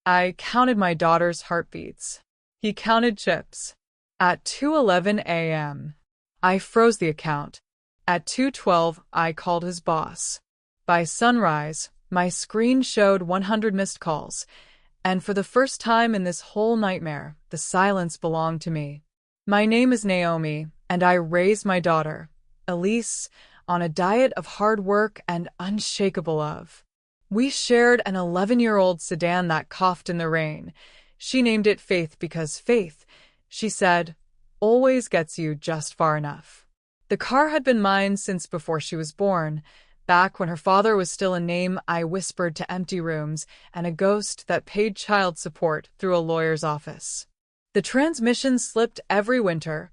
I counted my daughter's heartbeats. He counted chips. At 2:11 a.m., I froze the account. At 2:12, I called his boss. By sunrise, my screen showed 100 missed calls, and for the first time in this whole nightmare, the silence belonged to me. My name is Naomi, and I raised my daughter, Elise, on a diet of hard work and unshakable love. We shared an 11-year-old sedan that coughed in the rain. She named it Faith because faith, she said, always gets you just far enough. The car had been mine since before she was born. Back when her father was still a name I whispered to empty rooms and a ghost that paid child support through a lawyer's office. The transmission slipped every winter.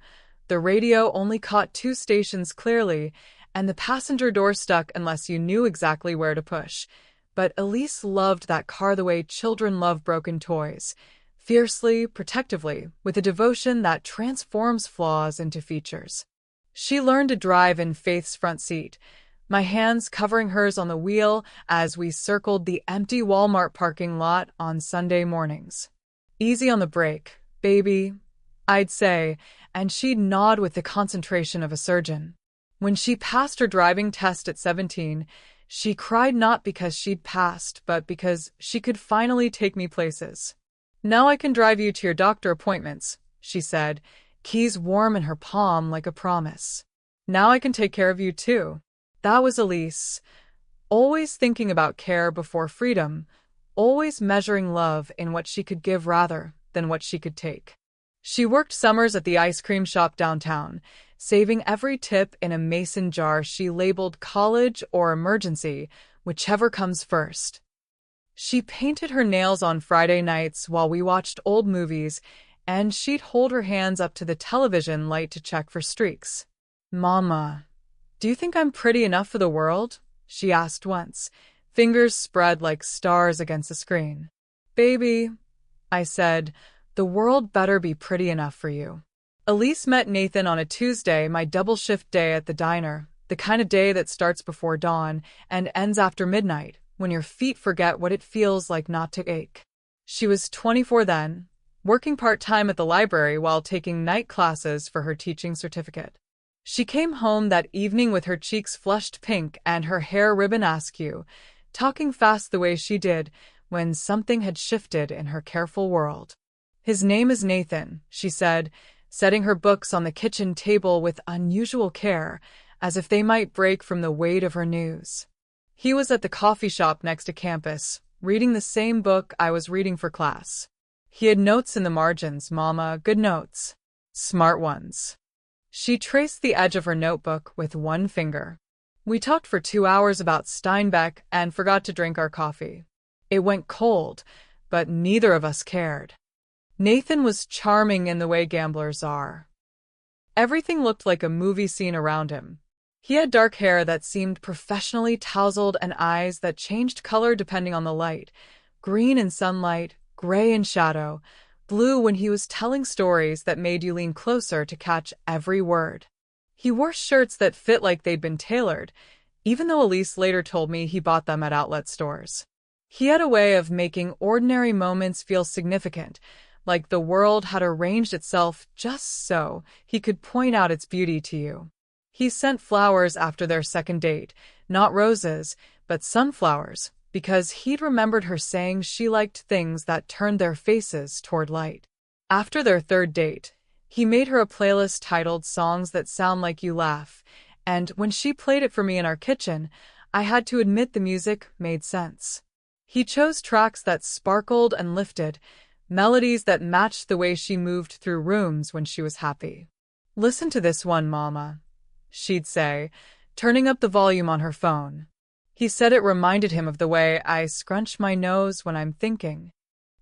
The radio only caught 2 stations clearly, and the passenger door stuck unless you knew exactly where to push. But Elise loved that car the way children love broken toys, fiercely, protectively, with a devotion that transforms flaws into features. She learned to drive in Faith's front seat, my hands covering hers on the wheel as we circled the empty Walmart parking lot on Sunday mornings. Easy on the brake, baby, I'd say, and she'd nod with the concentration of a surgeon. When she passed her driving test at 17, she cried not because she'd passed, but because she could finally take me places. Now I can drive you to your doctor appointments, she said, keys warm in her palm like a promise. Now I can take care of you too. That was Elise, always thinking about care before freedom, always measuring love in what she could give rather than what she could take. She worked summers at the ice cream shop downtown, saving every tip in a mason jar she labeled college or emergency, whichever comes first. She painted her nails on Friday nights while we watched old movies, and she'd hold her hands up to the television light to check for streaks. "Mama, do you think I'm pretty enough for the world?" she asked once, fingers spread like stars against the screen. "Baby," I said, "the world better be pretty enough for you." Elise met Nathan on a Tuesday, my double-shift day at the diner, the kind of day that starts before dawn and ends after midnight, when your feet forget what it feels like not to ache. She was 24 then, working part-time at the library while taking night classes for her teaching certificate. She came home that evening with her cheeks flushed pink and her hair ribbon askew, talking fast the way she did when something had shifted in her careful world. "His name is Nathan," she said, setting her books on the kitchen table with unusual care, as if they might break from the weight of her news. "He was at the coffee shop next to campus, reading the same book I was reading for class. He had notes in the margins, Mama, good notes. Smart ones." She traced the edge of her notebook with one finger. "We talked for 2 hours about Steinbeck and forgot to drink our coffee. It went cold, but neither of us cared." Nathan was charming in the way gamblers are. Everything looked like a movie scene around him. He had dark hair that seemed professionally tousled and eyes that changed color depending on the light, green in sunlight, gray in shadow, blue when he was telling stories that made you lean closer to catch every word. He wore shirts that fit like they'd been tailored, even though Elise later told me he bought them at outlet stores. He had a way of making ordinary moments feel significant, like the world had arranged itself just so he could point out its beauty to you. He sent flowers after their second date, not roses, but sunflowers, because he'd remembered her saying she liked things that turned their faces toward light. After their third date, he made her a playlist titled Songs That Sound Like You Laugh, and when she played it for me in our kitchen, I had to admit the music made sense. He chose tracks that sparkled and lifted, melodies that matched the way she moved through rooms when she was happy. "Listen to this one, Mama," she'd say, turning up the volume on her phone. He said it reminded him of the way I scrunch my nose when I'm thinking.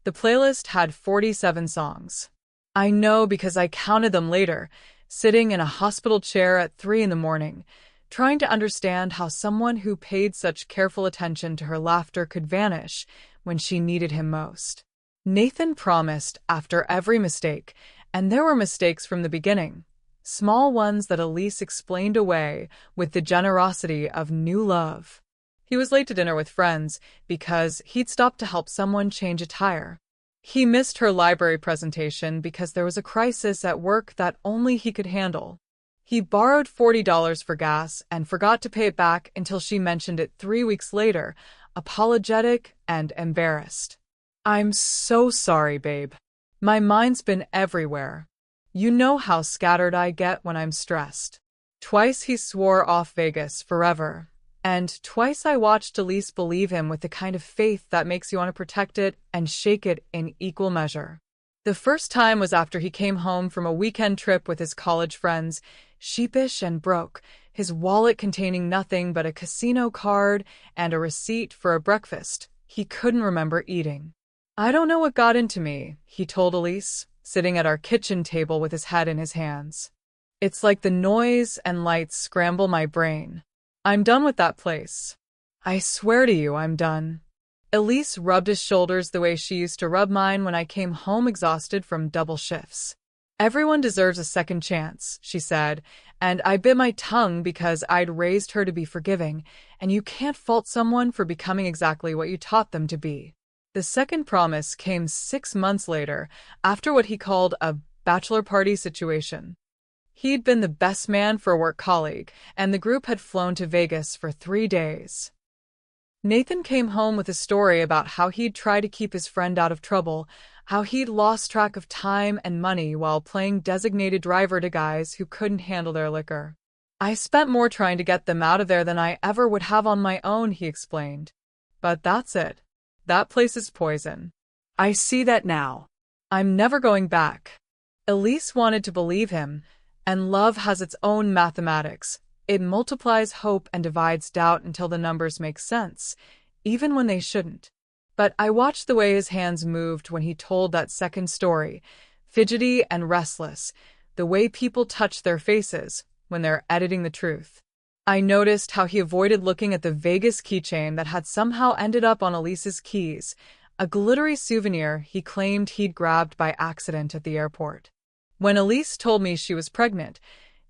The playlist had 47 songs. I know because I counted them later, sitting in a hospital chair at 3 in the morning, trying to understand how someone who paid such careful attention to her laughter could vanish when she needed him most. Nathan promised after every mistake, and there were mistakes from the beginning, small ones that Elise explained away with the generosity of new love. He was late to dinner with friends because he'd stopped to help someone change a tire. He missed her library presentation because there was a crisis at work that only he could handle. He borrowed $40 for gas and forgot to pay it back until she mentioned it 3 weeks later, apologetic and embarrassed. "I'm so sorry, babe. My mind's been everywhere. You know how scattered I get when I'm stressed." Twice he swore off Vegas forever, and twice I watched Elise believe him with the kind of faith that makes you want to protect it and shake it in equal measure. The first time was after he came home from a weekend trip with his college friends, sheepish and broke, his wallet containing nothing but a casino card and a receipt for a breakfast he couldn't remember eating. "I don't know what got into me," he told Elise, sitting at our kitchen table with his head in his hands. "It's like the noise and lights scramble my brain. I'm done with that place. I swear to you, I'm done." Elise rubbed his shoulders the way she used to rub mine when I came home exhausted from double shifts. "Everyone deserves a second chance," she said, and I bit my tongue because I'd raised her to be forgiving, and you can't fault someone for becoming exactly what you taught them to be. The second promise came 6 months later, after what he called a bachelor party situation. He'd been the best man for a work colleague, and the group had flown to Vegas for 3 days. Nathan came home with a story about how he'd tried to keep his friend out of trouble, how he'd lost track of time and money while playing designated driver to guys who couldn't handle their liquor. "I spent more trying to get them out of there than I ever would have on my own," he explained. "But that's it. That place is poison. I see that now. I'm never going back." Elise wanted to believe him, and love has its own mathematics. It multiplies hope and divides doubt until the numbers make sense, even when they shouldn't. But I watched the way his hands moved when he told that second story, fidgety and restless, the way people touch their faces when they're editing the truth. I noticed how he avoided looking at the Vegas keychain that had somehow ended up on Elise's keys, a glittery souvenir he claimed he'd grabbed by accident at the airport. When Elise told me she was pregnant,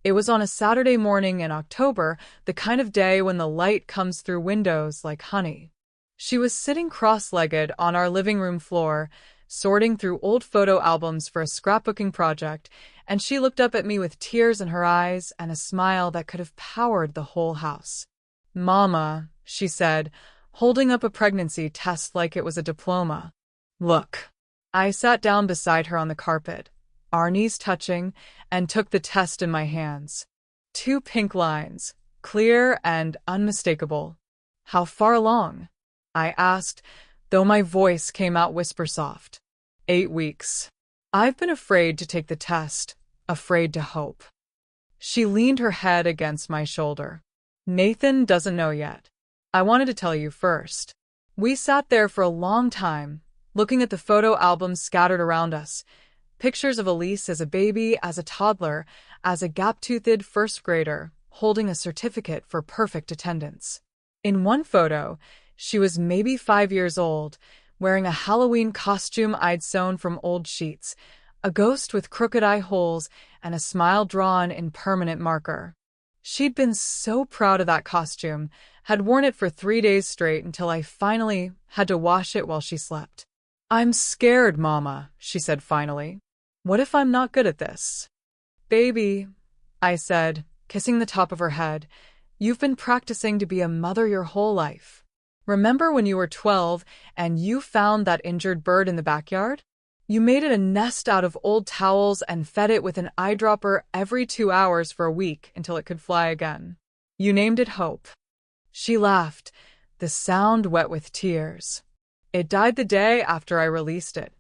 it was on a Saturday morning in October, the kind of day when the light comes through windows like honey. She was sitting cross-legged on our living room floor, sorting through old photo albums for a scrapbooking project, and she looked up at me with tears in her eyes and a smile that could have powered the whole house. "Mama," she said, holding up a pregnancy test like it was a diploma. "Look." I sat down beside her on the carpet, our knees touching, and took the test in my hands. 2 pink lines, clear and unmistakable. "How far along?" I asked, though my voice came out whisper-soft. 8 weeks. "I've been afraid to take the test, afraid to hope." She leaned her head against my shoulder. "Nathan doesn't know yet. I wanted to tell you first." We sat there for a long time, looking at the photo albums scattered around us. Pictures of Elise as a baby, as a toddler, as a gap-toothed first grader, holding a certificate for perfect attendance. In one photo, she was maybe 5 years old, wearing a Halloween costume I'd sewn from old sheets, a ghost with crooked eye holes and a smile drawn in permanent marker. She'd been so proud of that costume, had worn it for 3 days straight until I finally had to wash it while she slept. "I'm scared, Mama," she said finally. "What if I'm not good at this?" "Baby," I said, kissing the top of her head, "you've been practicing to be a mother your whole life. Remember when you were 12 and you found that injured bird in the backyard? You made it a nest out of old towels and fed it with an eyedropper every 2 hours for a week until it could fly again. You named it Hope." She laughed, the sound wet with tears. "It died the day after I released it.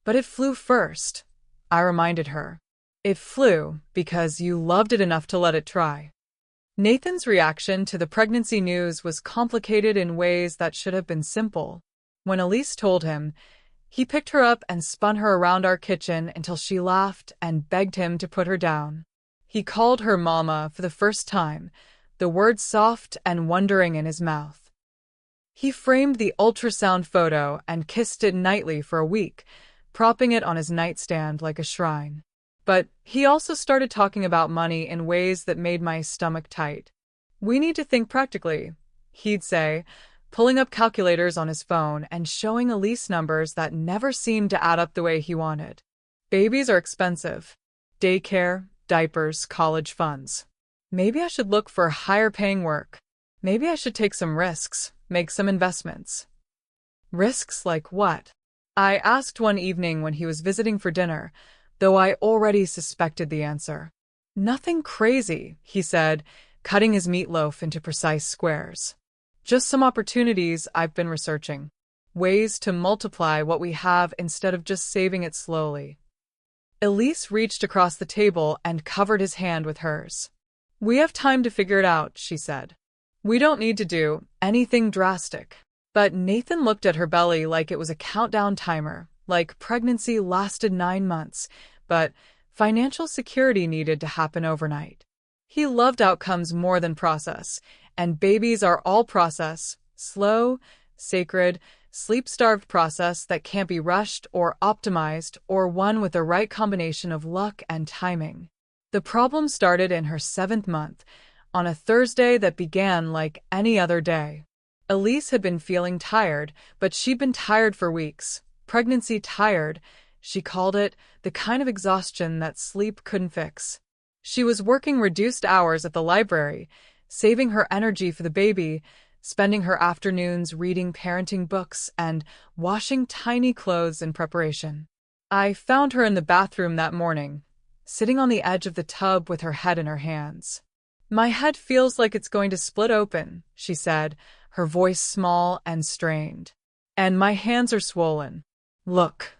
But it flew first," I reminded her. "It flew because you loved it enough to let it try." Nathan's reaction to the pregnancy news was complicated in ways that should have been simple. When Elise told him, he picked her up and spun her around our kitchen until she laughed and begged him to put her down. He called her Mama for the first time, the words soft and wondering in his mouth. He framed the ultrasound photo and kissed it nightly for a week, propping it on his nightstand like a shrine. But he also started talking about money in ways that made my stomach tight. "We need to think practically," he'd say, pulling up calculators on his phone and showing Elise numbers that never seemed to add up the way he wanted. Babies are expensive. Daycare, diapers, college funds. Maybe I should look for higher-paying work. Maybe I should take some risks, make some investments. Risks like what? I asked one evening when he was visiting for dinner, though I already suspected the answer. Nothing crazy, he said, cutting his meatloaf into precise squares. Just some opportunities I've been researching. Ways to multiply what we have instead of just saving it slowly. Elise reached across the table and covered his hand with hers. We have time to figure it out, she said. We don't need to do anything drastic. But Nathan looked at her belly like it was a countdown timer, like pregnancy lasted 9 months, but financial security needed to happen overnight. He loved outcomes more than process, and babies are all process, slow, sacred, sleep-starved process that can't be rushed or optimized or won with the right combination of luck and timing. The problem started in her 7th month, on a Thursday that began like any other day. Elise had been feeling tired, but she'd been tired for weeks. Pregnancy tired, she called it, the kind of exhaustion that sleep couldn't fix. She was working reduced hours at the library, saving her energy for the baby, spending her afternoons reading parenting books and washing tiny clothes in preparation. I found her in the bathroom that morning, sitting on the edge of the tub with her head in her hands. My head feels like it's going to split open, she said, her voice small and strained. And my hands are swollen. Look.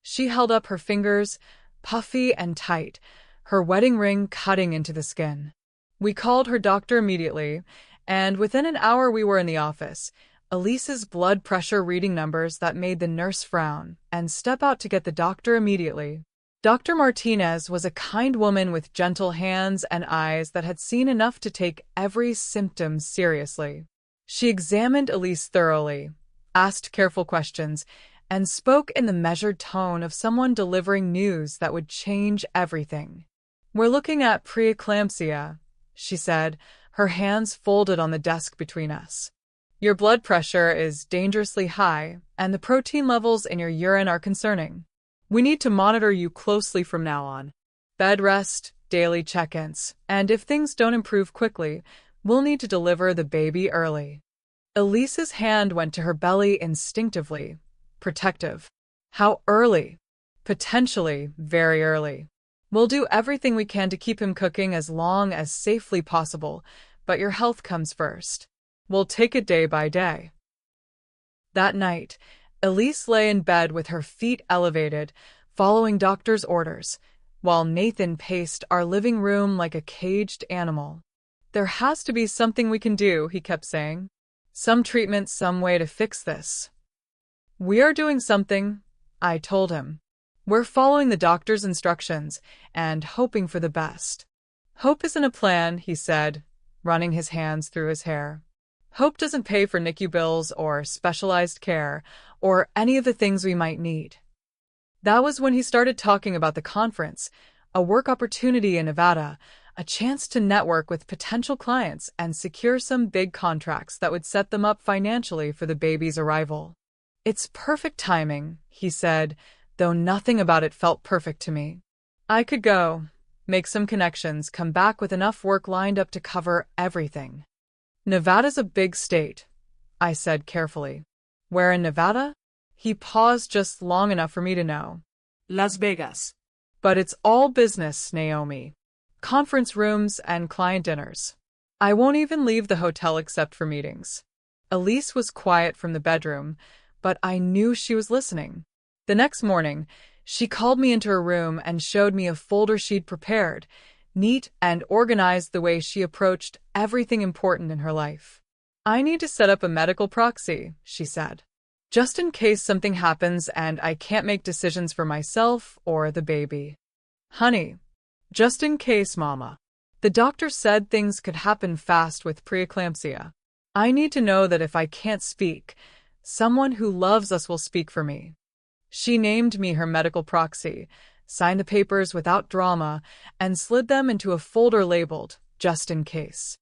She held up her fingers, puffy and tight, her wedding ring cutting into the skin. We called her doctor immediately, and within an hour we were in the office, Elise's blood pressure reading numbers that made the nurse frown and step out to get the doctor immediately. Dr. Martinez was a kind woman with gentle hands and eyes that had seen enough to take every symptom seriously. She examined Elise thoroughly, asked careful questions, and spoke in the measured tone of someone delivering news that would change everything. We're looking at preeclampsia, she said, her hands folded on the desk between us. Your blood pressure is dangerously high, and the protein levels in your urine are concerning. We need to monitor you closely from now on. Bed rest, daily check-ins, and if things don't improve quickly, we'll need to deliver the baby early. Elise's hand went to her belly instinctively, protective. How early? Potentially very early. We'll do everything we can to keep him cooking as long as safely possible, but your health comes first. We'll take it day by day. That night, Elise lay in bed with her feet elevated, following doctor's orders, while Nathan paced our living room like a caged animal. There has to be something we can do, he kept saying. Some treatment, some way to fix this. We are doing something, I told him. We're following the doctor's instructions and hoping for the best. Hope isn't a plan, he said, running his hands through his hair. Hope doesn't pay for NICU bills or specialized care or any of the things we might need. That was when he started talking about the conference, a work opportunity in Nevada, a chance to network with potential clients and secure some big contracts that would set them up financially for the baby's arrival. It's perfect timing, he said, though nothing about it felt perfect to me. I could go, make some connections, come back with enough work lined up to cover everything. Nevada's a big state, I said carefully. Where in Nevada? He paused just long enough for me to know. Las Vegas. But it's all business, Naomi. Conference rooms and client dinners. I won't even leave the hotel except for meetings. Elise was quiet from the bedroom, but I knew she was listening. The next morning, she called me into her room and showed me a folder she'd prepared, neat and organized the way she approached everything important in her life. I need to set up a medical proxy, she said, just in case something happens and I can't make decisions for myself or the baby. Honey, just in case, Mama. The doctor said things could happen fast with preeclampsia. I need to know that if I can't speak, someone who loves us will speak for me. She named me her medical proxy, signed the papers without drama, and slid them into a folder labeled, just in case.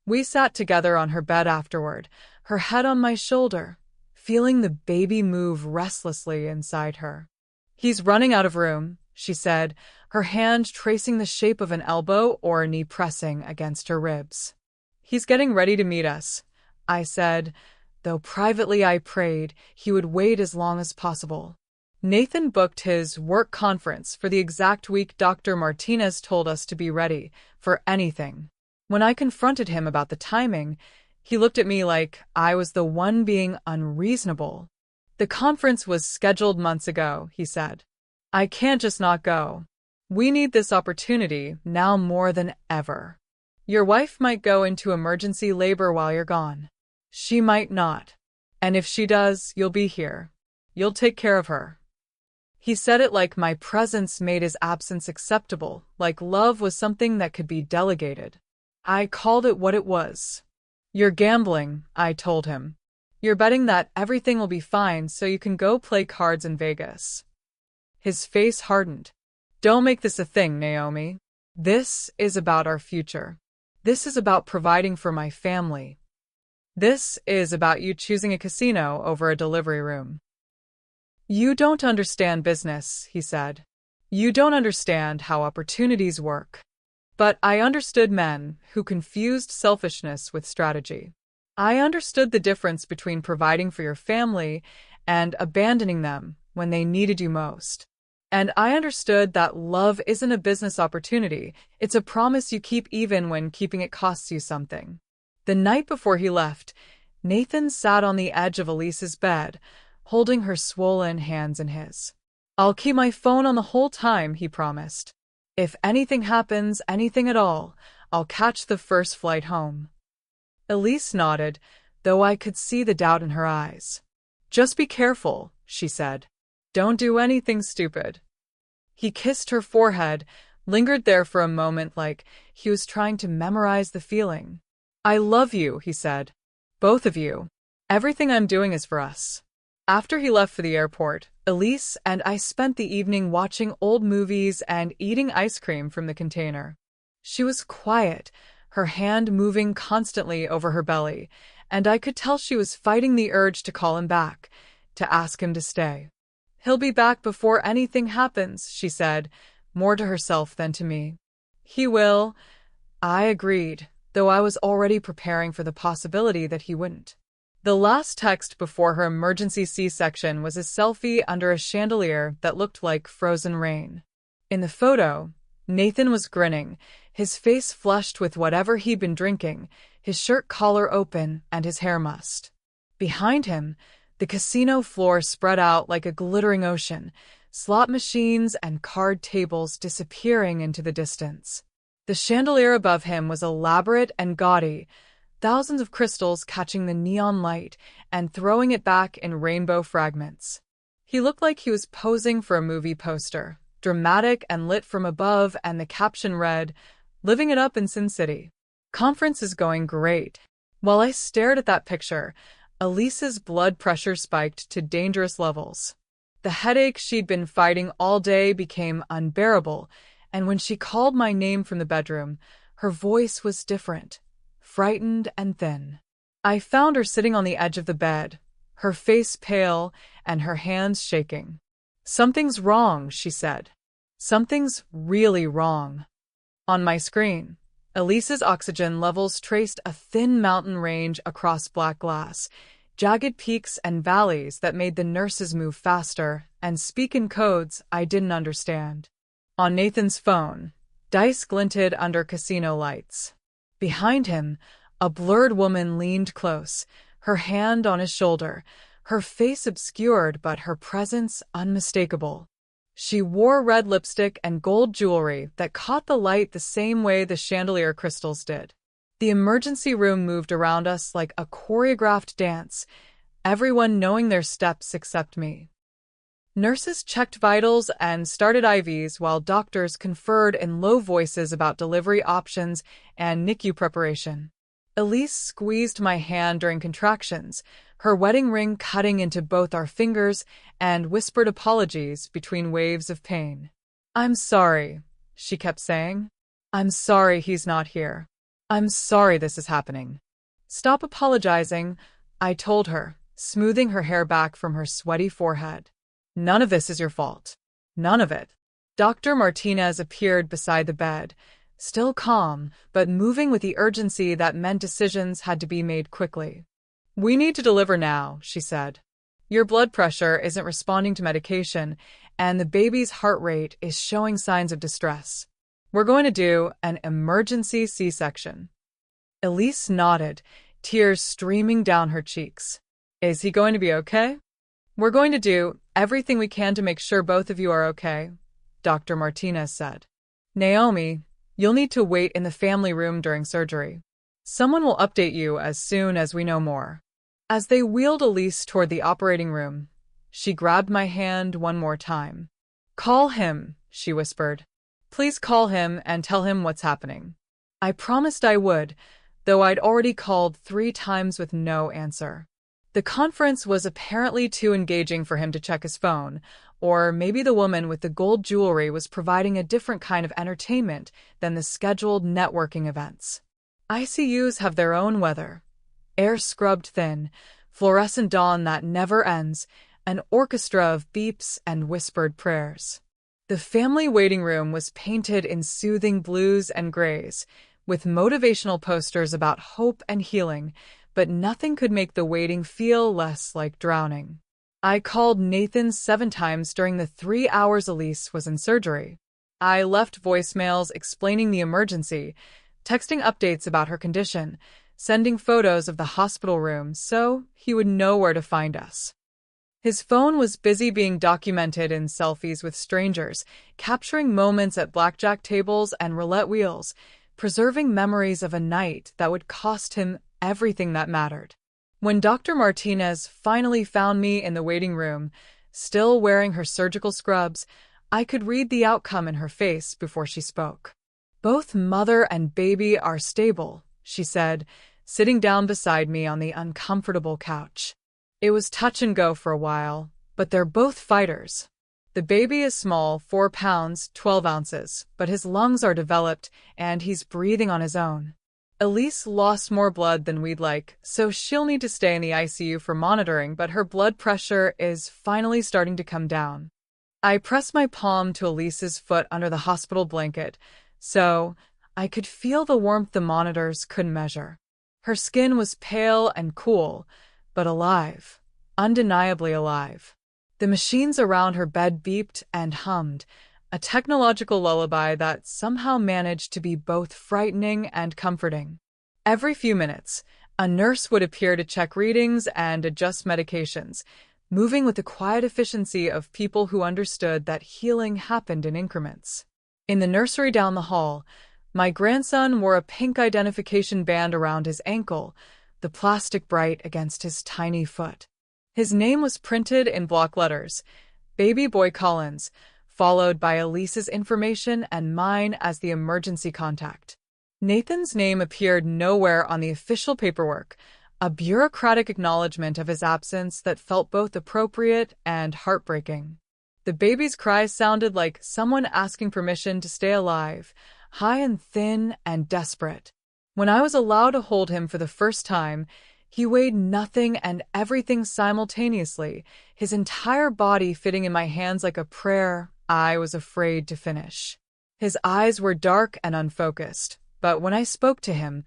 We sat together on her bed afterward, her head on my shoulder, feeling the baby move restlessly inside her. He's running out of room, she said, her hand tracing the shape of an elbow or a knee pressing against her ribs. He's getting ready to meet us, I said, though privately I prayed he would wait as long as possible. Nathan booked his work conference for the exact week Dr. Martinez told us to be ready for anything. When I confronted him about the timing, he looked at me like I was the one being unreasonable. The conference was scheduled months ago, he said. I can't just not go. We need this opportunity now more than ever. Your wife might go into emergency labor while you're gone. She might not. And if she does, you'll be here. You'll take care of her. He said it like my presence made his absence acceptable, like love was something that could be delegated. I called it what it was. You're gambling, I told him. You're betting that everything will be fine so you can go play cards in Vegas. His face hardened. Don't make this a thing, Naomi. This is about our future. This is about providing for my family. This is about you choosing a casino over a delivery room. You don't understand business, he said. You don't understand how opportunities work. But I understood men who confused selfishness with strategy. I understood the difference between providing for your family and abandoning them when they needed you most. And I understood that love isn't a business opportunity, it's a promise you keep even when keeping it costs you something. The night before he left, Nathan sat on the edge of Elise's bed, holding her swollen hands in his. I'll keep my phone on the whole time, he promised. If anything happens, anything at all, I'll catch the first flight home. Elise nodded, though I could see the doubt in her eyes. Just be careful, she said. Don't do anything stupid. He kissed her forehead, lingered there for a moment like he was trying to memorize the feeling. I love you, he said. Both of you. Everything I'm doing is for us. After he left for the airport, Elise and I spent the evening watching old movies and eating ice cream from the container. She was quiet, her hand moving constantly over her belly, and I could tell she was fighting the urge to call him back, to ask him to stay. He'll be back before anything happens, she said, more to herself than to me. He will, I agreed, though I was already preparing for the possibility that he wouldn't. The last text before her emergency C-section was a selfie under a chandelier that looked like frozen rain. In the photo, Nathan was grinning, his face flushed with whatever he'd been drinking, his shirt collar open and his hair mussed. Behind him, the casino floor spread out like a glittering ocean, slot machines and card tables disappearing into the distance. The chandelier above him was elaborate and gaudy, thousands of crystals catching the neon light and throwing it back in rainbow fragments. He looked like he was posing for a movie poster, dramatic and lit from above, and the caption read, "Living it up in Sin City. Conference is going great." While I stared at that picture, Elise's blood pressure spiked to dangerous levels. The headache she'd been fighting all day became unbearable, and when she called my name from the bedroom, her voice was different, frightened and thin. I found her sitting on the edge of the bed, her face pale and her hands shaking. Something's wrong, she said. Something's really wrong. On my screen, Elise's oxygen levels traced a thin mountain range across black glass, jagged peaks and valleys that made the nurses move faster and speak in codes I didn't understand. On Nathan's phone, dice glinted under casino lights. Behind him, a blurred woman leaned close, her hand on his shoulder, her face obscured but her presence unmistakable. She wore red lipstick and gold jewelry that caught the light the same way the chandelier crystals did. The emergency room moved around us like a choreographed dance, everyone knowing their steps except me. Nurses checked vitals and started IVs while doctors conferred in low voices about delivery options and NICU preparation. Elise squeezed my hand during contractions, her wedding ring cutting into both our fingers, and whispered apologies between waves of pain. "I'm sorry," she kept saying. "I'm sorry he's not here. I'm sorry this is happening. Stop apologizing, I told her, smoothing her hair back from her sweaty forehead. None of this is your fault. None of it. Dr. Martinez appeared beside the bed, still calm, but moving with the urgency that meant decisions had to be made quickly. We need to deliver now, she said. Your blood pressure isn't responding to medication, and the baby's heart rate is showing signs of distress. We're going to do an emergency C-section. Elise nodded, tears streaming down her cheeks. Is he going to be okay? We're going to do everything we can to make sure both of you are okay, Dr. Martinez said. Naomi, you'll need to wait in the family room during surgery. Someone will update you as soon as we know more. As they wheeled Elise toward the operating room, she grabbed my hand one more time. Call him, she whispered. Please call him and tell him what's happening. I promised I would, though I'd already called 3 times with no answer. The conference was apparently too engaging for him to check his phone, or maybe the woman with the gold jewelry was providing a different kind of entertainment than the scheduled networking events. ICUs have their own weather. Air scrubbed thin, fluorescent dawn that never ends, an orchestra of beeps and whispered prayers. The family waiting room was painted in soothing blues and grays, with motivational posters about hope and healing, but nothing could make the waiting feel less like drowning. I called Nathan 7 times during the 3 hours Elise was in surgery. I left voicemails explaining the emergency, texting updates about her condition, sending photos of the hospital room so he would know where to find us. His phone was busy being documented in selfies with strangers, capturing moments at blackjack tables and roulette wheels, preserving memories of a night that would cost him everything that mattered. When Dr. Martinez finally found me in the waiting room, still wearing her surgical scrubs, I could read the outcome in her face before she spoke. Both mother and baby are stable, she said, sitting down beside me on the uncomfortable couch. It was touch and go for a while, but they're both fighters. The baby is small, 4 pounds, 12 ounces, but his lungs are developed and he's breathing on his own. Elise lost more blood than we'd like, so she'll need to stay in the ICU for monitoring, but her blood pressure is finally starting to come down. I pressed my palm to Elise's foot under the hospital blanket, so I could feel the warmth the monitors couldn't measure. Her skin was pale and cool, but alive, undeniably alive. The machines around her bed beeped and hummed, a technological lullaby that somehow managed to be both frightening and comforting. Every few minutes, a nurse would appear to check readings and adjust medications, moving with the quiet efficiency of people who understood that healing happened in increments. In the nursery down the hall, my grandson wore a pink identification band around his ankle, the plastic bright against his tiny foot. His name was printed in block letters, Baby Boy Collins, followed by Elise's information and mine as the emergency contact. Nathan's name appeared nowhere on the official paperwork, a bureaucratic acknowledgement of his absence that felt both appropriate and heartbreaking. The baby's cries sounded like someone asking permission to stay alive, high and thin and desperate. When I was allowed to hold him for the first time, he weighed nothing and everything simultaneously, his entire body fitting in my hands like a prayer I was afraid to finish. His eyes were dark and unfocused, but when I spoke to him,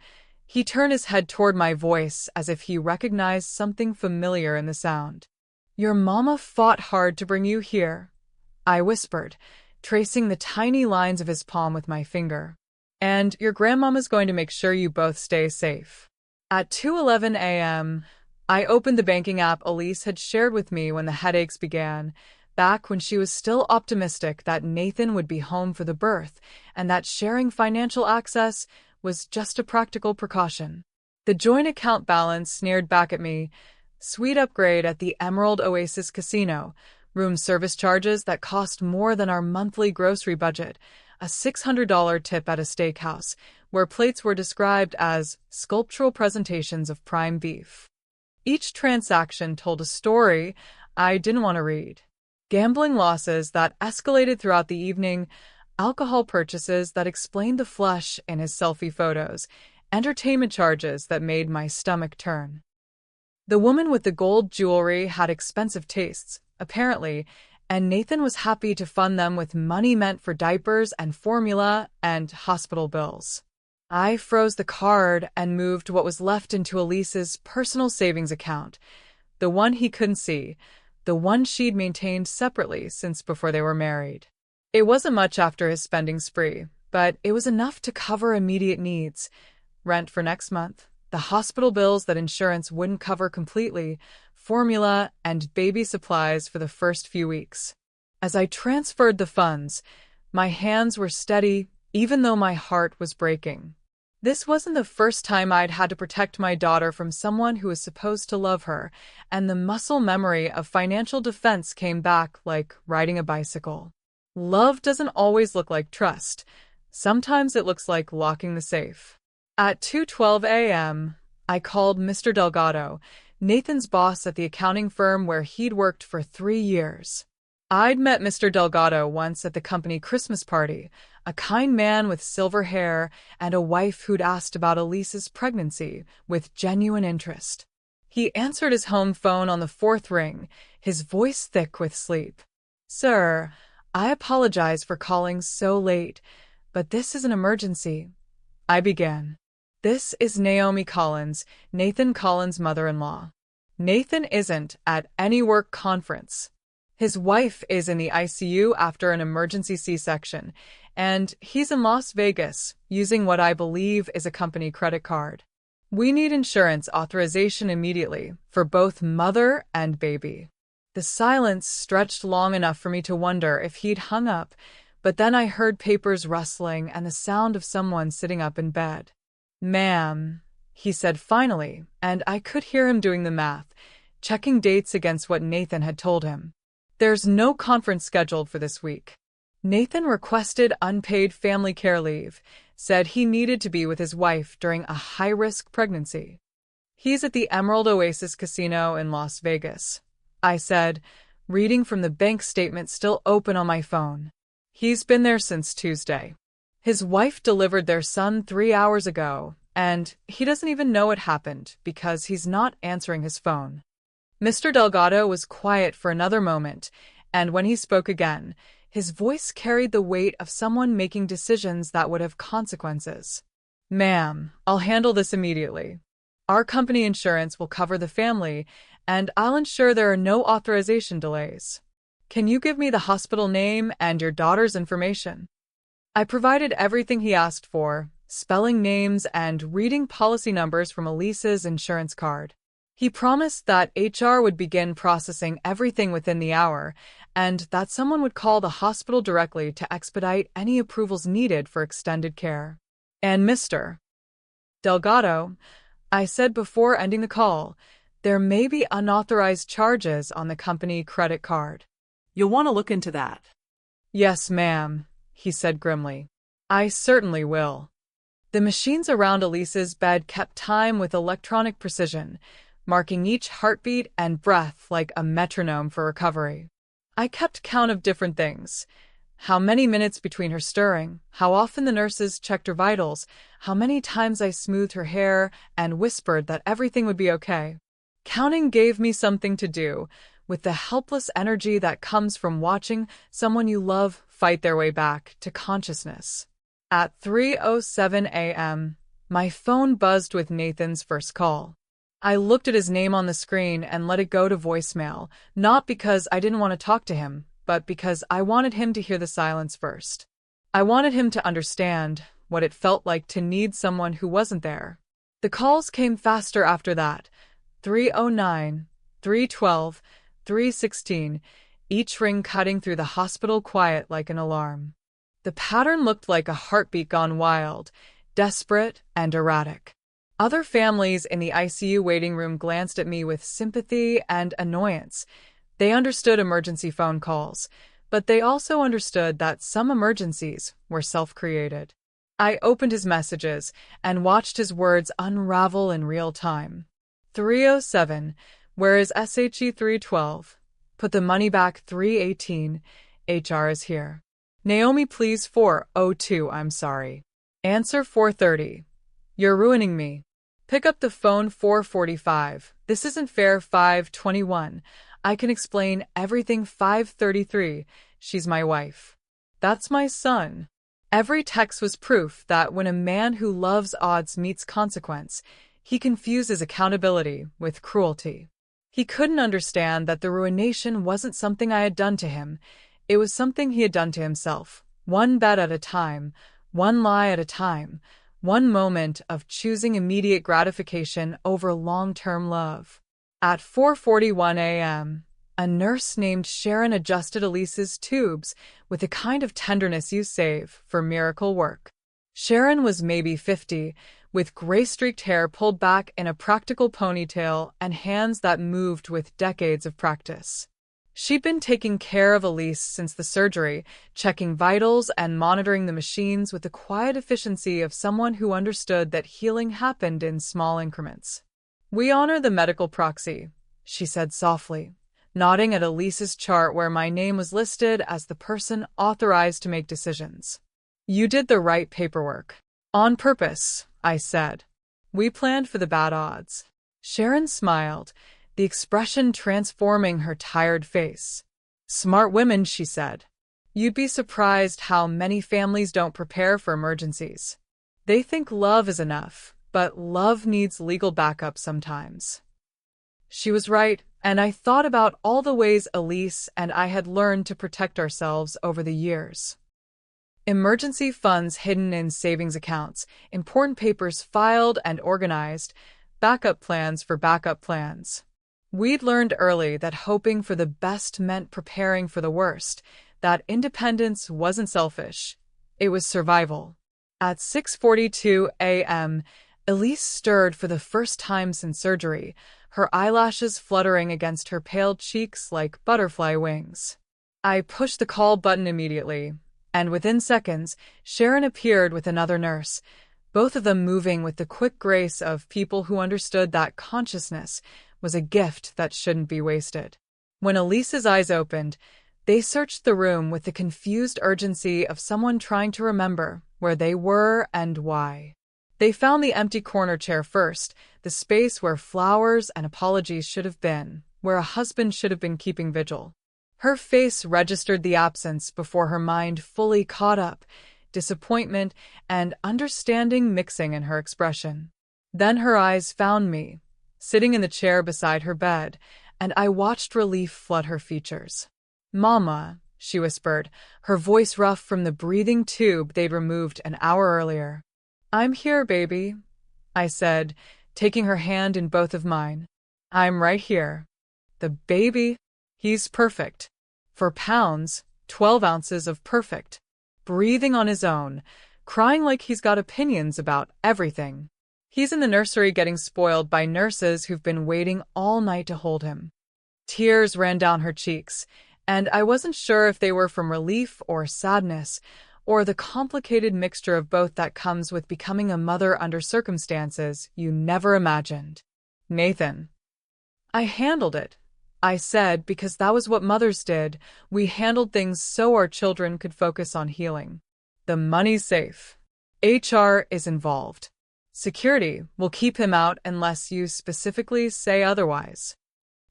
he turned his head toward my voice as if he recognized something familiar in the sound. Your mama fought hard to bring you here, I whispered, tracing the tiny lines of his palm with my finger. And your grandmama's going to make sure you both stay safe. At 2:11 a.m., I opened the banking app Elise had shared with me when the headaches began, back when she was still optimistic that Nathan would be home for the birth and that sharing financial access was just a practical precaution. The joint account balance sneered back at me, suite upgrade at the Emerald Oasis Casino, room service charges that cost more than our monthly grocery budget, a $600 tip at a steakhouse, where plates were described as sculptural presentations of prime beef. Each transaction told a story I didn't want to read. Gambling losses that escalated throughout the evening, alcohol purchases that explained the flush in his selfie photos, entertainment charges that made my stomach turn. The woman with the gold jewelry had expensive tastes, apparently, and Nathan was happy to fund them with money meant for diapers and formula and hospital bills. I froze the card and moved what was left into Elise's personal savings account, the one he couldn't see, the one she'd maintained separately since before they were married. It wasn't much after his spending spree, but it was enough to cover immediate needs: rent for next month, the hospital bills that insurance wouldn't cover completely, formula, and baby supplies for the first few weeks. As I transferred the funds, my hands were steady, even though my heart was breaking. This wasn't the first time I'd had to protect my daughter from someone who was supposed to love her, and the muscle memory of financial defense came back like riding a bicycle. Love doesn't always look like trust. Sometimes it looks like locking the safe. At 2:12 a.m., I called Mr. Delgado, Nathan's boss at the accounting firm where he'd worked for 3 years. I'd met Mr. Delgado once at the company Christmas party, a kind man with silver hair and a wife who'd asked about Elise's pregnancy with genuine interest. He answered his home phone on the 4th ring, his voice thick with sleep. "Sir, I apologize for calling so late, but this is an emergency," I began. "This is Naomi Collins, Nathan Collins' mother-in-law. Nathan isn't at any work conference. His wife is in the ICU after an emergency C-section, and he's in Las Vegas using what I believe is a company credit card. We need insurance authorization immediately for both mother and baby." The silence stretched long enough for me to wonder if he'd hung up, but then I heard papers rustling and the sound of someone sitting up in bed. "Ma'am," he said finally, and I could hear him doing the math, checking dates against what Nathan had told him. "There's no conference scheduled for this week. Nathan requested unpaid family care leave, said he needed to be with his wife during a high-risk pregnancy. He's at the Emerald Oasis Casino in Las Vegas," I said, reading from the bank statement still open on my phone. "He's been there since Tuesday. His wife delivered their son 3 hours ago, and he doesn't even know it happened because he's not answering his phone." Mr. Delgado was quiet for another moment, and when he spoke again, his voice carried the weight of someone making decisions that would have consequences. "Ma'am, I'll handle this immediately. Our company insurance will cover the family, and I'll ensure there are no authorization delays. Can you give me the hospital name and your daughter's information?" I provided everything he asked for, spelling names and reading policy numbers from Elise's insurance card. He promised that HR would begin processing everything within the hour, and that someone would call the hospital directly to expedite any approvals needed for extended care. "And Mr. Delgado," I said before ending the call, "there may be unauthorized charges on the company credit card. You'll want to look into that." "Yes, ma'am," he said grimly. "I certainly will." The machines around Elise's bed kept time with electronic precision, marking each heartbeat and breath like a metronome for recovery. I kept count of different things: how many minutes between her stirring, how often the nurses checked her vitals, how many times I smoothed her hair and whispered that everything would be okay. Counting gave me something to do, with the helpless energy that comes from watching someone you love fight their way back to consciousness. At 3:07 a.m., my phone buzzed with Nathan's first call. I looked at his name on the screen and let it go to voicemail, not because I didn't want to talk to him, but because I wanted him to hear the silence first. I wanted him to understand what it felt like to need someone who wasn't there. The calls came faster after that: 3:09, 3:12, 3:16, each ring cutting through the hospital quiet like an alarm. The pattern looked like a heartbeat gone wild, desperate and erratic. Other families in the ICU waiting room glanced at me with sympathy and annoyance. They understood emergency phone calls, but they also understood that some emergencies were self-created. I opened his messages and watched his words unravel in real time. 3:07, where is SHE 3:12? Put the money back 3:18, HR is here. Naomi, please 4:02, I'm sorry. Answer 4:30. You're ruining me. Pick up the phone 4:45. This isn't fair 5:21. I can explain everything 5:33. She's my wife. That's my son. Every text was proof that when a man who loves odds meets consequence, he confuses accountability with cruelty. He couldn't understand that the ruination wasn't something I had done to him. It was something he had done to himself. One bed at a time, one lie at a time, one moment of choosing immediate gratification over long-term love. At 4:41 a.m., a nurse named Sharon adjusted Elise's tubes with the kind of tenderness you save for miracle work. Sharon was maybe 50, with gray-streaked hair pulled back in a practical ponytail and hands that moved with decades of practice. She'd been taking care of Elise since the surgery, checking vitals and monitoring the machines with the quiet efficiency of someone who understood that healing happened in small increments. "We honor the medical proxy," she said softly, nodding at Elise's chart where my name was listed as the person authorized to make decisions. "You did the right paperwork." "On purpose," I said. "We planned for the bad odds." Sharon smiled, the expression transforming her tired face. "Smart women," she said. "You'd be surprised how many families don't prepare for emergencies. They think love is enough, but love needs legal backup sometimes." She was right, and I thought about all the ways Elise and I had learned to protect ourselves over the years. Emergency funds hidden in savings accounts, important papers filed and organized, backup plans for backup plans. We'd learned early that hoping for the best meant preparing for the worst, that independence wasn't selfish, it was survival. At 6:42 a.m., Elise stirred for the first time since surgery, her eyelashes fluttering against her pale cheeks like butterfly wings. I pushed the call button immediately, and within seconds, Sharon appeared with another nurse, both of them moving with the quick grace of people who understood that consciousness was a gift that shouldn't be wasted. When Elise's eyes opened, they searched the room with the confused urgency of someone trying to remember where they were and why. They found the empty corner chair first, the space where flowers and apologies should have been, where a husband should have been keeping vigil. Her face registered the absence before her mind fully caught up, disappointment and understanding mixing in her expression. Then her eyes found me, sitting in the chair beside her bed, and I watched relief flood her features. "Mama," she whispered, her voice rough from the breathing tube they'd removed an hour earlier. "I'm here, baby," I said, taking her hand in both of mine. "I'm right here." The baby? He's perfect. For pounds, 12 ounces of perfect. Breathing on his own, crying like he's got opinions about everything. He's in the nursery getting spoiled by nurses who've been waiting all night to hold him. Tears ran down her cheeks, and I wasn't sure if they were from relief or sadness, or the complicated mixture of both that comes with becoming a mother under circumstances you never imagined. "Nathan." "I handled it," I said, because that was what mothers did. We handled things so our children could focus on healing. "The money's safe. HR is involved. Security will keep him out unless you specifically say otherwise."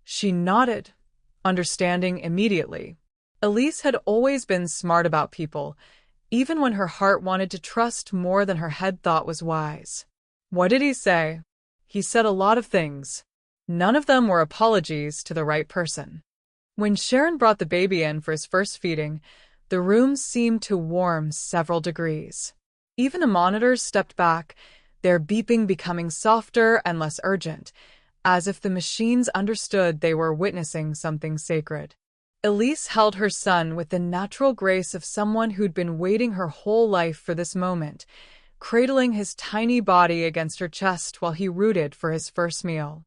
She nodded, understanding immediately. Elise had always been smart about people, even when her heart wanted to trust more than her head thought was wise. "What did he say?" "He said a lot of things. None of them were apologies to the right person." When Sharon brought the baby in for his first feeding, the room seemed to warm several degrees. Even the monitors stepped back, their beeping becoming softer and less urgent, as if the machines understood they were witnessing something sacred. Elise held her son with the natural grace of someone who'd been waiting her whole life for this moment, cradling his tiny body against her chest while he rooted for his first meal.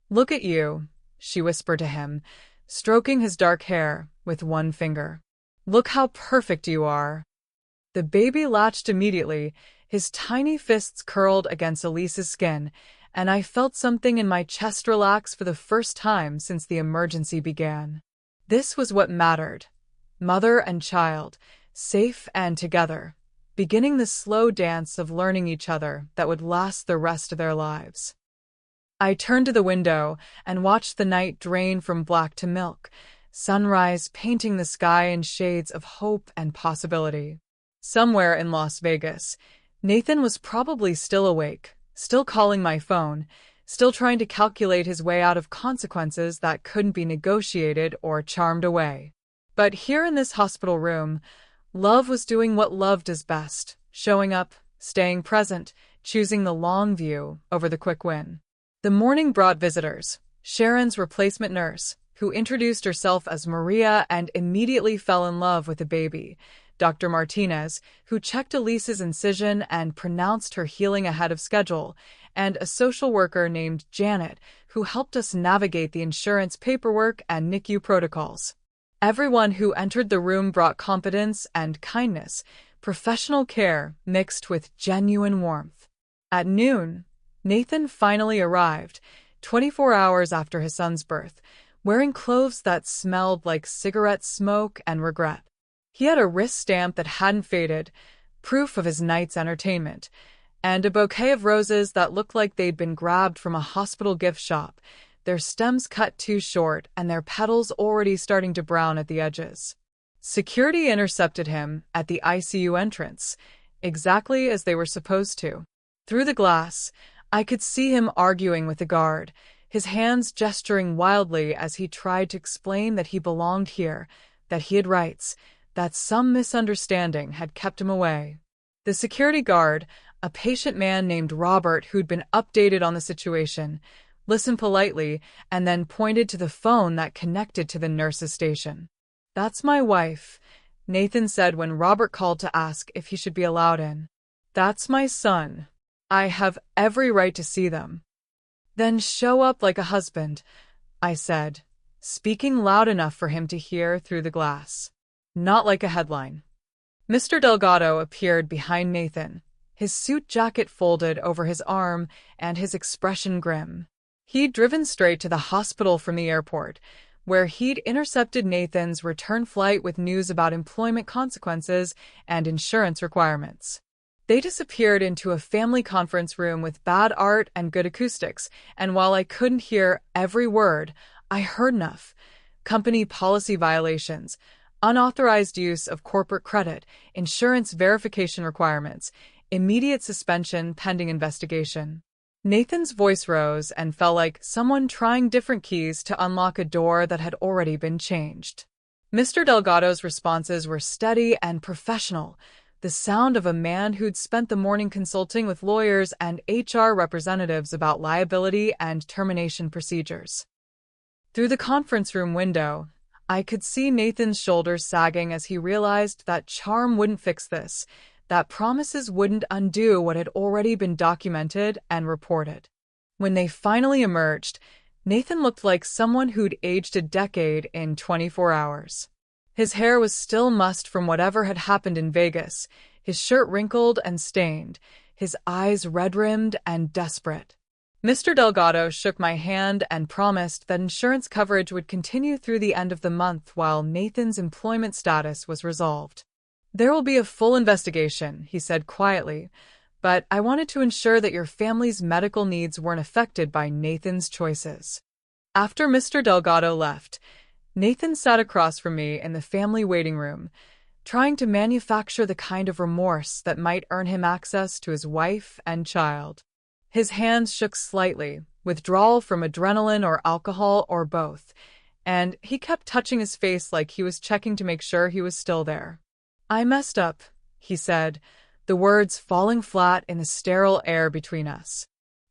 "Look at you," she whispered to him, stroking his dark hair with one finger. "Look how perfect you are." The baby latched immediately, his tiny fists curled against Elise's skin, and I felt something in my chest relax for the first time since the emergency began. This was what mattered. Mother and child, safe and together. beginning the slow dance of learning each other that would last the rest of their lives. I turned to the window and watched the night drain from black to milk, sunrise painting the sky in shades of hope and possibility. Somewhere in Las Vegas, Nathan was probably still awake, still calling my phone, still trying to calculate his way out of consequences that couldn't be negotiated or charmed away. But here in this hospital room, love was doing what love does best, showing up, staying present, choosing the long view over the quick win. The morning brought visitors, Sharon's replacement nurse, who introduced herself as Maria and immediately fell in love with the baby, Dr. Martinez, who checked Elise's incision and pronounced her healing ahead of schedule, and a social worker named Janet, who helped us navigate the insurance paperwork and NICU protocols. Everyone who entered the room brought confidence and kindness, professional care mixed with genuine warmth. At noon, Nathan finally arrived, 24 hours after his son's birth, wearing clothes that smelled like cigarette smoke and regret. He had a wrist stamp that hadn't faded, proof of his night's entertainment, and a bouquet of roses that looked like they'd been grabbed from a hospital gift shop, their stems cut too short and their petals already starting to brown at the edges. Security intercepted him at the ICU entrance, exactly as they were supposed to. Through the glass, I could see him arguing with the guard, his hands gesturing wildly as he tried to explain that he belonged here, that he had rights, that some misunderstanding had kept him away. The security guard, a patient man named Robert who'd been updated on the situation, listened politely and then pointed to the phone that connected to the nurse's station. "That's my wife," Nathan said when Robert called to ask if he should be allowed in. "That's my son. I have every right to see them." "Then show up like a husband," I said, speaking loud enough for him to hear through the glass. "Not like a headline." Mr. Delgado appeared behind Nathan, his suit jacket folded over his arm and his expression grim. He'd driven straight to the hospital from the airport, where he'd intercepted Nathan's return flight with news about employment consequences and insurance requirements. They disappeared into a family conference room with bad art and good acoustics, and while I couldn't hear every word, I heard enough. Company policy violations, unauthorized use of corporate credit, insurance verification requirements, immediate suspension pending investigation. Nathan's voice rose and felt like someone trying different keys to unlock a door that had already been changed. Mr. Delgado's responses were steady and professional, the sound of a man who'd spent the morning consulting with lawyers and HR representatives about liability and termination procedures. Through the conference room window, I could see Nathan's shoulders sagging as he realized that charm wouldn't fix this, that promises wouldn't undo what had already been documented and reported. When they finally emerged, Nathan looked like someone who'd aged a decade in 24 hours. His hair was still mussed from whatever had happened in Vegas, his shirt wrinkled and stained, his eyes red-rimmed and desperate. Mr. Delgado shook my hand and promised that insurance coverage would continue through the end of the month while Nathan's employment status was resolved. "There will be a full investigation," he said quietly, "but I wanted to ensure that your family's medical needs weren't affected by Nathan's choices." After Mr. Delgado left, Nathan sat across from me in the family waiting room, trying to manufacture the kind of remorse that might earn him access to his wife and child. His hands shook slightly, withdrawal from adrenaline or alcohol or both, and he kept touching his face like he was checking to make sure he was still there. "I messed up," he said, the words falling flat in the sterile air between us.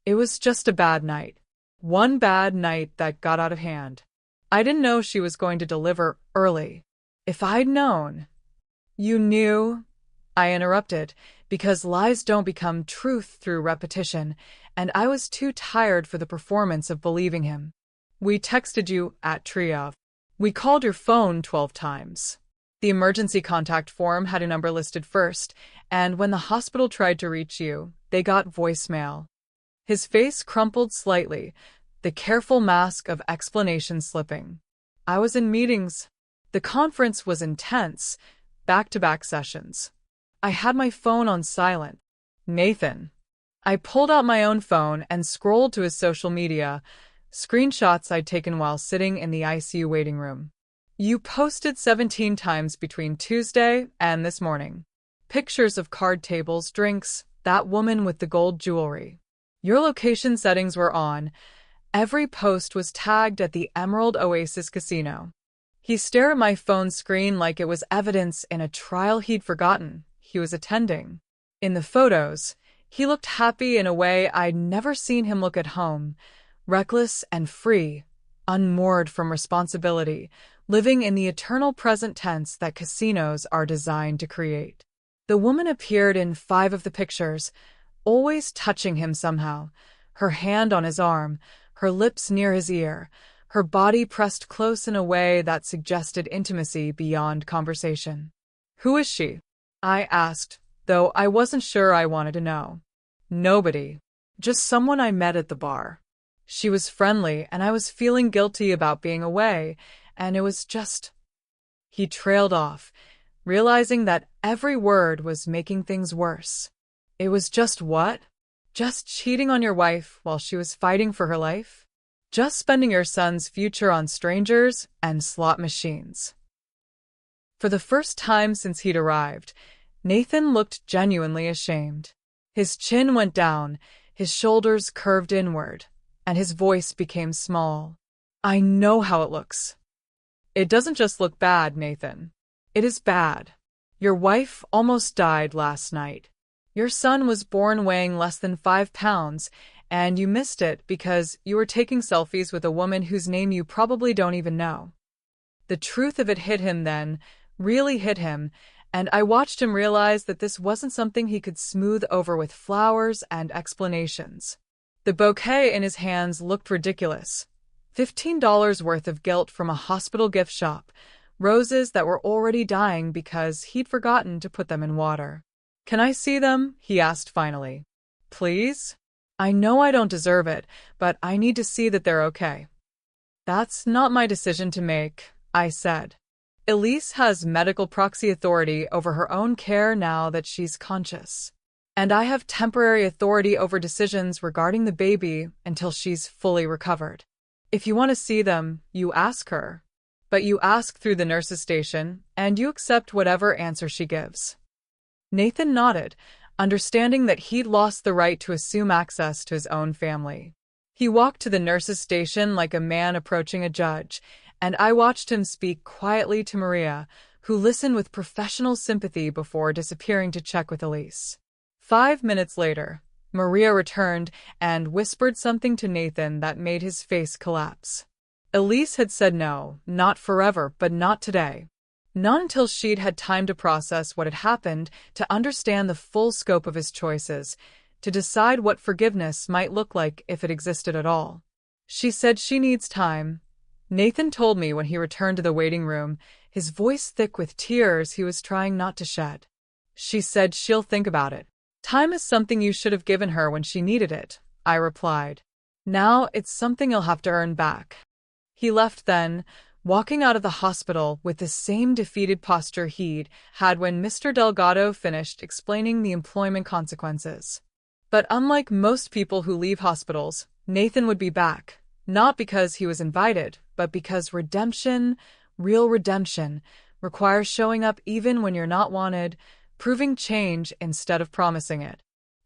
"It was just a bad night. One bad night that got out of hand. I didn't know she was going to deliver early. If I'd known—" "You knew?" I interrupted, because lies don't become truth through repetition, and I was too tired for the performance of believing him. "We texted you at triage. We called your phone 12 times. The emergency contact form had a number listed first, and when the hospital tried to reach you, they got voicemail." His face crumpled slightly, the careful mask of explanation slipping. "I was in meetings. The conference was intense, back-to-back sessions. I had my phone on silent. Nathan. I pulled out my own phone and scrolled to his social media, screenshots I'd taken while sitting in the ICU waiting room. You posted 17 times between Tuesday and this morning. Pictures of card tables, drinks, that woman with the gold jewelry. Your location settings were on. Every post was tagged at the Emerald Oasis Casino. He stared at my phone screen like it was evidence in a trial he'd forgotten he was attending. In the photos, he looked happy in a way I'd never seen him look at home, reckless and free, unmoored from responsibility, living in the eternal present tense that casinos are designed to create. The woman appeared in 5 of the pictures, always touching him somehow, her hand on his arm, her lips near his ear, her body pressed close in a way that suggested intimacy beyond conversation. Who is she? I asked, though I wasn't sure I wanted to know. Nobody. Just someone I met at the bar. She was friendly, and I was feeling guilty about being away, and it was just... He trailed off, realizing that every word was making things worse. It was just what? Just cheating on your wife while she was fighting for her life? Just spending your son's future on strangers and slot machines. For the first time since he'd arrived, Nathan looked genuinely ashamed. His chin went down, his shoulders curved inward, and his voice became small. I know how it looks. It doesn't just look bad, Nathan. It is bad. Your wife almost died last night. Your son was born weighing less than 5 pounds, and you missed it because you were taking selfies with a woman whose name you probably don't even know. The truth of it hit him then, really hit him, and I watched him realize that this wasn't something he could smooth over with flowers and explanations. The bouquet in his hands looked ridiculous. $15 worth of guilt from a hospital gift shop, roses that were already dying because he'd forgotten to put them in water. Can I see them? He asked finally. Please? I know I don't deserve it, but I need to see that they're okay. That's not my decision to make, I said. Elise has medical proxy authority over her own care now that she's conscious. And I have temporary authority over decisions regarding the baby until she's fully recovered. If you want to see them, you ask her. But you ask through the nurse's station, and you accept whatever answer she gives. Nathan nodded, understanding that he'd lost the right to assume access to his own family. He walked to the nurse's station like a man approaching a judge, and I watched him speak quietly to Maria, who listened with professional sympathy before disappearing to check with Elise. 5 minutes later, Maria returned and whispered something to Nathan that made his face collapse. Elise had said no, not forever, but not today. Not until she'd had time to process what had happened, to understand the full scope of his choices, to decide what forgiveness might look like if it existed at all. She said she needs time. Nathan told me when he returned to the waiting room, his voice thick with tears he was trying not to shed. She said she'll think about it. Time is something you should have given her when she needed it, I replied. Now it's something you'll have to earn back. He left then, walking out of the hospital with the same defeated posture he'd had when Mr. Delgado finished explaining the employment consequences. But unlike most people who leave hospitals, Nathan would be back, not because he was invited, but because redemption, real redemption, requires showing up even when you're not wanted, proving change instead of promising it.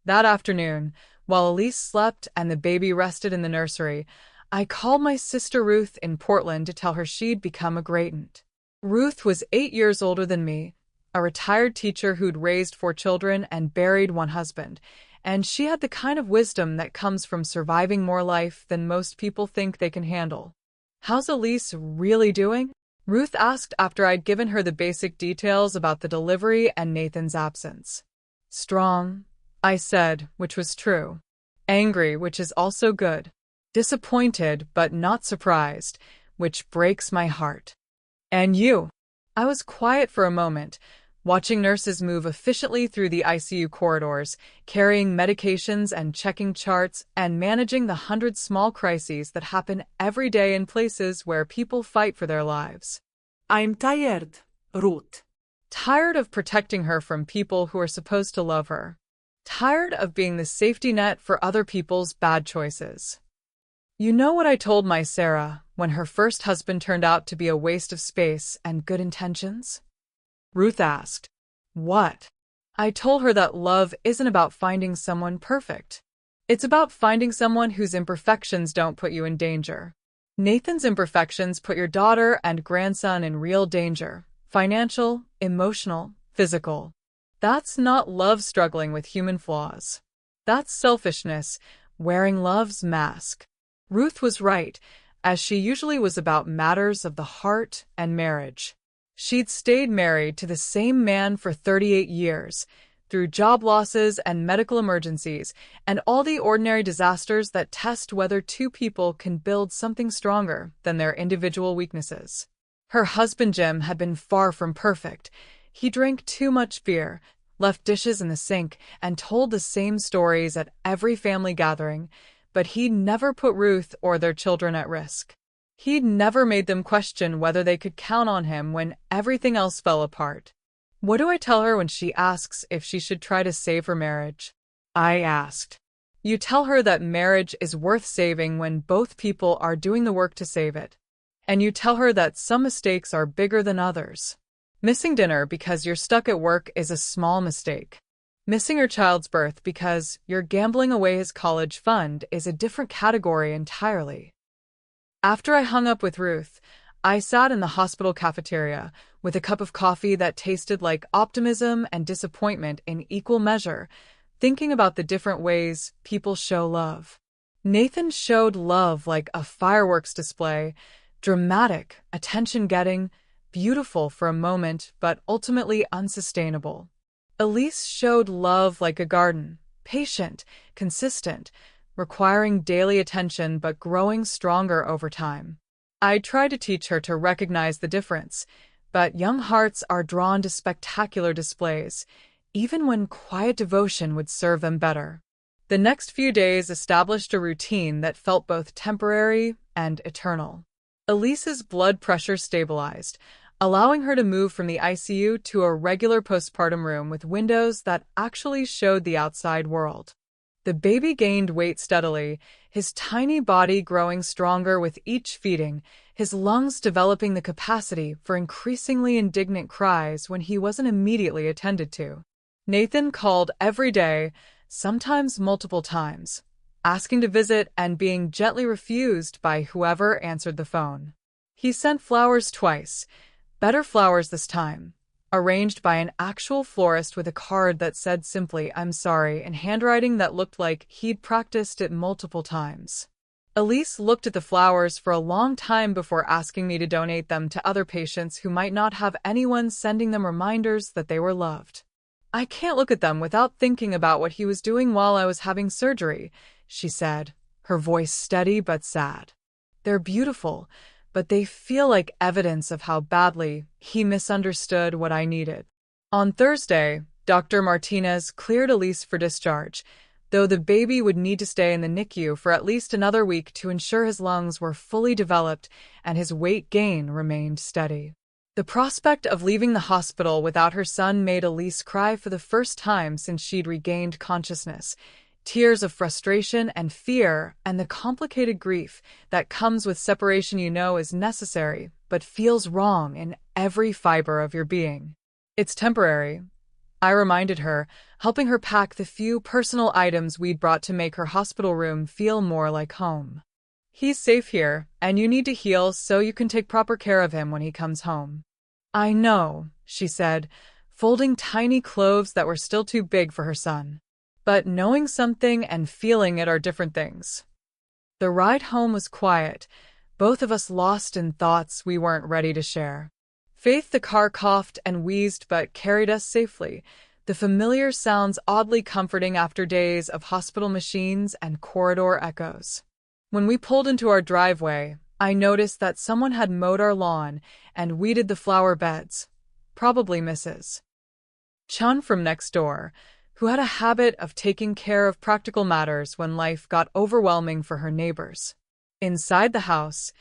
That afternoon, while Elise slept and the baby rested in the nursery, I called my sister Ruth in Portland to tell her she'd become a great aunt. Ruth was 8 years older than me, a retired teacher who'd raised 4 children and buried 1 husband, and she had the kind of wisdom that comes from surviving more life than most people think they can handle. How's Elise really doing? Ruth asked after I'd given her the basic details about the delivery and Nathan's absence. Strong, I said, which was true. Angry, which is also good. Disappointed, but not surprised, which breaks my heart. And you? I was quiet for a moment, watching nurses move efficiently through the ICU corridors, carrying medications and checking charts and managing the 100 small crises that happen every day in places where people fight for their lives. I'm tired, Ruth. tired of protecting her from people who are supposed to love her, tired of being the safety net for other people's bad choices. You know what I told my Sarah when her first husband turned out to be a waste of space and good intentions? Ruth asked. What? I told her that love isn't about finding someone perfect. It's about finding someone whose imperfections don't put you in danger. Nathan's imperfections put your daughter and grandson in real danger. Financial, emotional, physical. That's not love struggling with human flaws. That's selfishness, wearing love's mask. Ruth was right, as she usually was about matters of the heart and marriage. She'd stayed married to the same man for 38 years, through job losses and medical emergencies, and all the ordinary disasters that test whether two people can build something stronger than their individual weaknesses. Her husband Jim had been far from perfect. He drank too much beer, left dishes in the sink, and told the same stories at every family gathering, but he'd never put Ruth or their children at risk. He'd never made them question whether they could count on him when everything else fell apart. What do I tell her when she asks if she should try to save her marriage? I asked. You tell her that marriage is worth saving when both people are doing the work to save it. And you tell her that some mistakes are bigger than others. Missing dinner because you're stuck at work is a small mistake. Missing your child's birth because you're gambling away his college fund is a different category entirely. After I hung up with Ruth, I sat in the hospital cafeteria with a cup of coffee that tasted like optimism and disappointment in equal measure, thinking about the different ways people show love. Nathan showed love like a fireworks display, dramatic, attention-getting, beautiful for a moment, but ultimately unsustainable. Elise showed love like a garden, patient, consistent, requiring daily attention but growing stronger over time. I tried to teach her to recognize the difference, but young hearts are drawn to spectacular displays, even when quiet devotion would serve them better. The next few days established a routine that felt both temporary and eternal. Elise's blood pressure stabilized, allowing her to move from the ICU to a regular postpartum room with windows that actually showed the outside world. The baby gained weight steadily, his tiny body growing stronger with each feeding, his lungs developing the capacity for increasingly indignant cries when he wasn't immediately attended to. Nathan called every day, sometimes multiple times, asking to visit and being gently refused by whoever answered the phone. He sent flowers twice, better flowers this time, arranged by an actual florist with a card that said simply, "I'm sorry," in handwriting that looked like he'd practiced it multiple times. Elise looked at the flowers for a long time before asking me to donate them to other patients who might not have anyone sending them reminders that they were loved. "I can't look at them without thinking about what he was doing while I was having surgery," she said, her voice steady but sad. "They're beautiful, but they feel like evidence of how badly he misunderstood what I needed." On Thursday, Dr. Martinez cleared Elise for discharge, though the baby would need to stay in the NICU for at least another week to ensure his lungs were fully developed and his weight gain remained steady. The prospect of leaving the hospital without her son made Elise cry for the first time since she'd regained consciousness. Tears of frustration and fear and the complicated grief that comes with separation is necessary, but feels wrong in every fiber of your being. "It's temporary," I reminded her, helping her pack the few personal items we'd brought to make her hospital room feel more like home. "He's safe here, and you need to heal so you can take proper care of him when he comes home." "I know," she said, folding tiny cloves that were still too big for her son. But knowing something and feeling it are different things. The ride home was quiet, both of us lost in thoughts we weren't ready to share. Faith the car coughed and wheezed but carried us safely, the familiar sounds oddly comforting after days of hospital machines and corridor echoes. When we pulled into our driveway, I noticed that someone had mowed our lawn and weeded the flower beds, probably Mrs. Chun from next door, who had a habit of taking care of practical matters when life got overwhelming for her neighbors. Inside the house,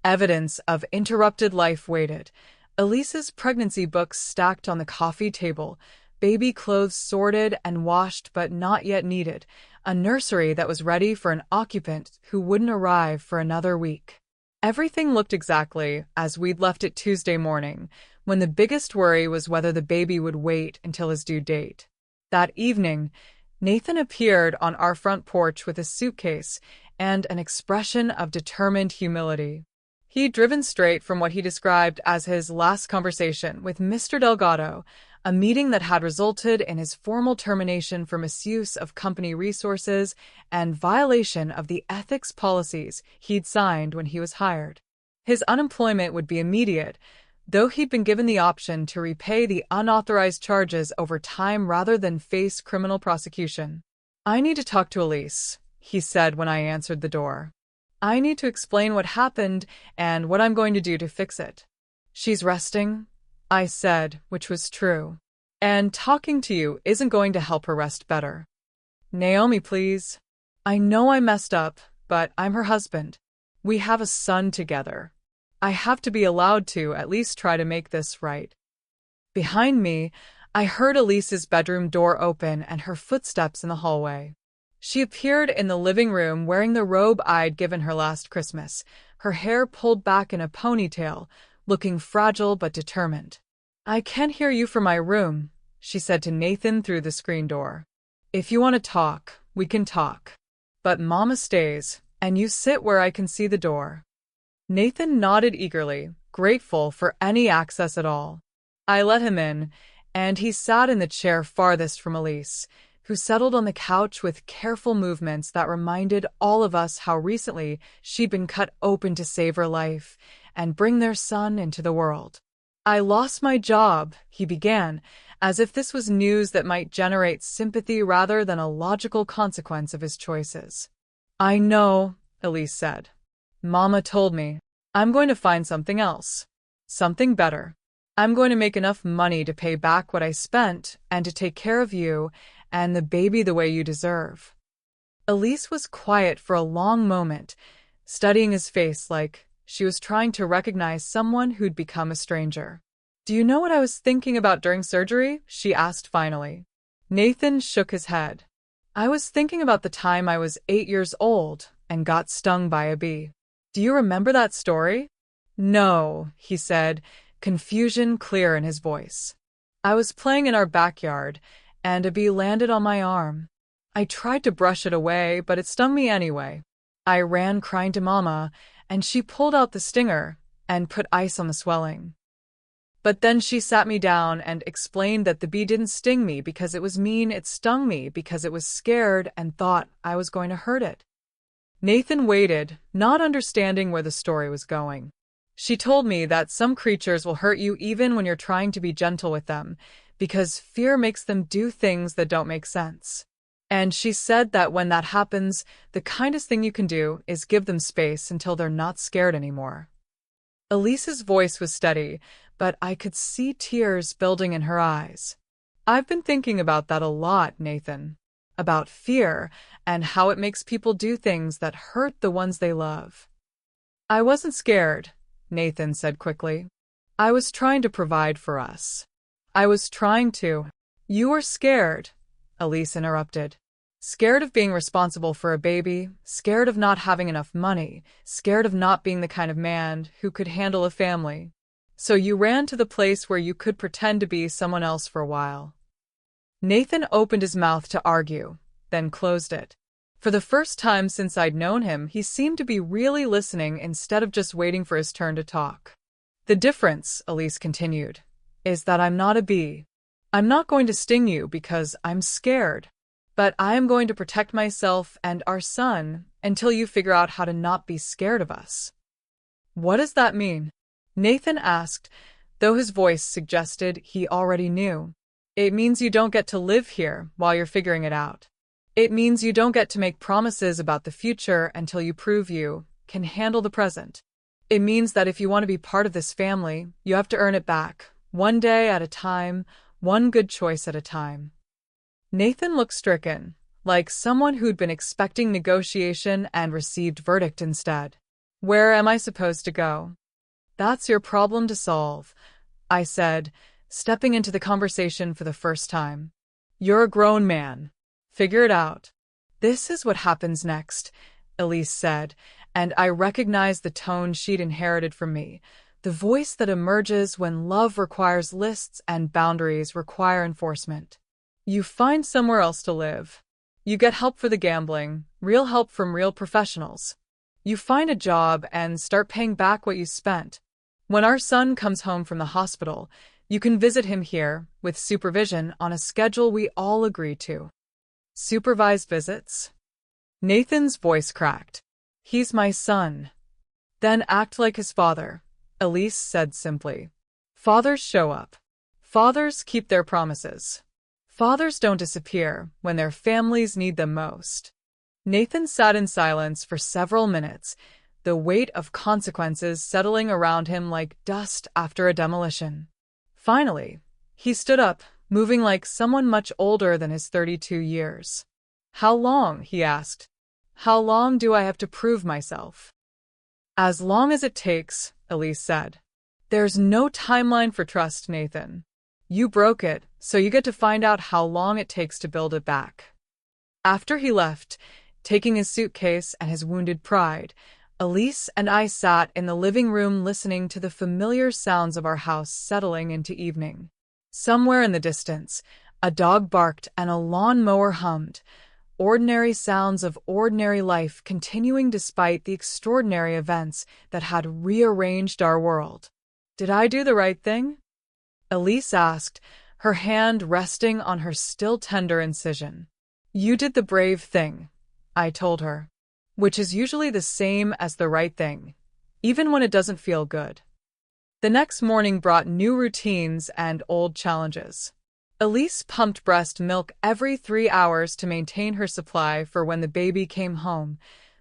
evidence of interrupted life waited, Elise's pregnancy books stacked on the coffee table, baby clothes sorted and washed but not yet needed, a nursery that was ready for an occupant who wouldn't arrive for another week. Everything looked exactly as we'd left it Tuesday morning, when the biggest worry was whether the baby would wait until his due date. That evening, Nathan appeared on our front porch with a suitcase and an expression of determined humility. He'd driven straight from what he described as his last conversation with Mr. Delgado, a meeting that had resulted in his formal termination for misuse of company resources and violation of the ethics policies he'd signed when he was hired. His unemployment would be immediate, though he'd been given the option to repay the unauthorized charges over time rather than face criminal prosecution. "I need to talk to Elise," he said when I answered the door. "I need to explain what happened and what I'm going to do to fix it." "She's resting," I said, which was true. "And talking to you isn't going to help her rest better." "Naomi, please. I know I messed up, but I'm her husband. We have a son together. I have to be allowed to at least try to make this right." Behind me, I heard Elise's bedroom door open and her footsteps in the hallway. She appeared in the living room wearing the robe I'd given her last Christmas, her hair pulled back in a ponytail, looking fragile but determined. "I can't hear you from my room," she said to Nathan through the screen door. "If you want to talk, we can talk. But Mama stays, and you sit where I can see the door." Nathan nodded eagerly, grateful for any access at all. I let him in, and he sat in the chair farthest from Elise, who settled on the couch with careful movements that reminded all of us how recently she'd been cut open to save her life and bring their son into the world. "I lost my job," he began, as if this was news that might generate sympathy rather than a logical consequence of his choices. "I know," Elise said. "Mama told me. I'm going to find something else. Something better. I'm going to make enough money to pay back what I spent and to take care of you and the baby the way you deserve." Elise was quiet for a long moment, studying his face like she was trying to recognize someone who'd become a stranger. "Do you know what I was thinking about during surgery?" she asked finally. Nathan shook his head. "I was thinking about the time I was 8 years old and got stung by a bee. Do you remember that story?" "No," he said, confusion clear in his voice. "I was playing in our backyard, and a bee landed on my arm. I tried to brush it away, but it stung me anyway. I ran crying to Mama, and she pulled out the stinger and put ice on the swelling. But then she sat me down and explained that the bee didn't sting me because it was mean, it stung me because it was scared and thought I was going to hurt it." Nathan waited, not understanding where the story was going. "She told me that some creatures will hurt you even when you're trying to be gentle with them, because fear makes them do things that don't make sense. And she said that when that happens, the kindest thing you can do is give them space until they're not scared anymore." Elise's voice was steady, but I could see tears building in her eyes. "I've been thinking about that a lot, Nathan. About fear and how it makes people do things that hurt the ones they love." "I wasn't scared," Nathan said quickly. "I was trying to provide for us. I was trying to—" "You were scared," Elise interrupted. "Scared of being responsible for a baby, scared of not having enough money, scared of not being the kind of man who could handle a family. So you ran to the place where you could pretend to be someone else for a while." Nathan opened his mouth to argue, then closed it. For the first time since I'd known him, he seemed to be really listening instead of just waiting for his turn to talk. "The difference," Elise continued, "is that I'm not a bee. I'm not going to sting you because I'm scared. But I am going to protect myself and our son until you figure out how to not be scared of us." "What does that mean?" Nathan asked, though his voice suggested he already knew. "It means you don't get to live here while you're figuring it out. It means you don't get to make promises about the future until you prove you can handle the present. It means that if you want to be part of this family, you have to earn it back, one day at a time, one good choice at a time." Nathan looked stricken, like someone who'd been expecting negotiation and received verdict instead. "Where am I supposed to go?" "That's your problem to solve. I said, stepping into the conversation for the first time. You're a grown man. Figure it out. This is what happens next, Elise said, and I recognized the tone she'd inherited from me, the voice that emerges when love requires lists and boundaries require enforcement. You find somewhere else to live. You get help for the gambling, real help from real professionals. You find a job and start paying back what you spent. When our son comes home from the hospital, you can visit him here, with supervision on a schedule we all agree to. Supervised visits? Nathan's voice cracked. He's my son. Then act like his father, Elise said simply. Fathers show up. Fathers keep their promises. Fathers don't disappear when their families need them most. Nathan sat in silence for several minutes, the weight of consequences settling around him like dust after a demolition. Finally, he stood up, moving like someone much older than his 32 years. How long? He asked. How long do I have to prove myself? As long as it takes, Elise said. There's no timeline for trust, Nathan. You broke it, so you get to find out how long it takes to build it back. After he left, taking his suitcase and his wounded pride, Elise and I sat in the living room listening to the familiar sounds of our house settling into evening. Somewhere in the distance, a dog barked and a lawnmower hummed, ordinary sounds of ordinary life continuing despite the extraordinary events that had rearranged our world. Did I do the right thing? Elise asked, her hand resting on her still tender incision. You did the brave thing, I told her, which is usually the same as the right thing, even when it doesn't feel good. The next morning brought new routines and old challenges. Elise pumped breast milk every 3 hours to maintain her supply for when the baby came home,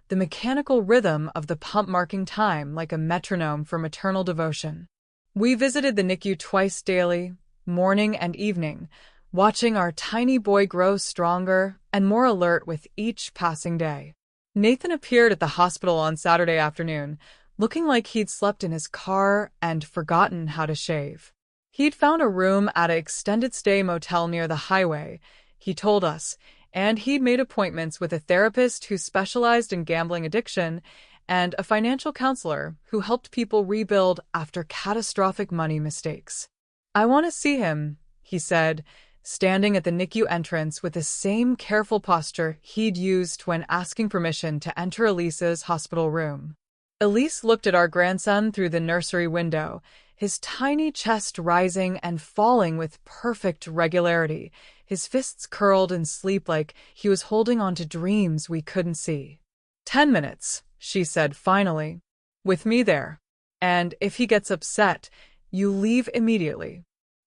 the mechanical rhythm of the pump marking time like a metronome for maternal devotion. We visited the NICU twice daily, morning and evening, watching our tiny boy grow stronger and more alert with each passing day. Nathan appeared at the hospital on Saturday afternoon, looking like he'd slept in his car and forgotten how to shave. He'd found a room at an extended-stay motel near the highway, he told us, and he'd made appointments with a therapist who specialized in gambling addiction and a financial counselor who helped people rebuild after catastrophic money mistakes. I want to see him, he said, standing at the NICU entrance with the same careful posture he'd used when asking permission to enter Elise's hospital room. Elise looked at our grandson through the nursery window, his tiny chest rising and falling with perfect regularity, his fists curled in sleep like he was holding on to dreams we couldn't see. 10 minutes, she said finally. With me there. And if he gets upset, you leave immediately.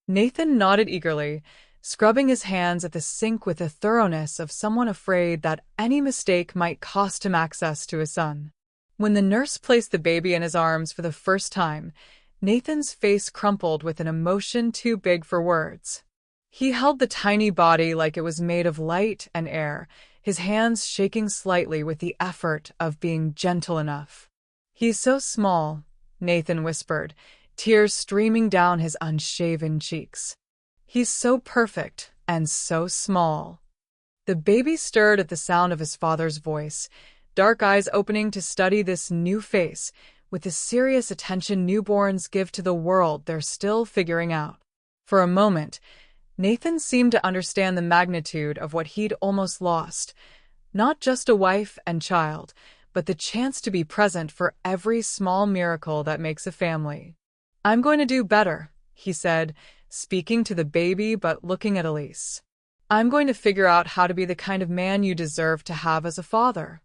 Nathan nodded eagerly, scrubbing his hands at the sink with the thoroughness of someone afraid that any mistake might cost him access to his son. When the nurse placed the baby in his arms for the first time, Nathan's face crumpled with an emotion too big for words. He held the tiny body like it was made of light and air, his hands shaking slightly with the effort of being gentle enough. He's so small, Nathan whispered, tears streaming down his unshaven cheeks. He's so perfect and so small. The baby stirred at the sound of his father's voice, dark eyes opening to study this new face with the serious attention newborns give to the world they're still figuring out. For a moment, Nathan seemed to understand the magnitude of what he'd almost lost, not just a wife and child, but the chance to be present for every small miracle that makes a family. I'm going to do better, he said, speaking to the baby but looking at Elise. I'm going to figure out how to be the kind of man you deserve to have as a father.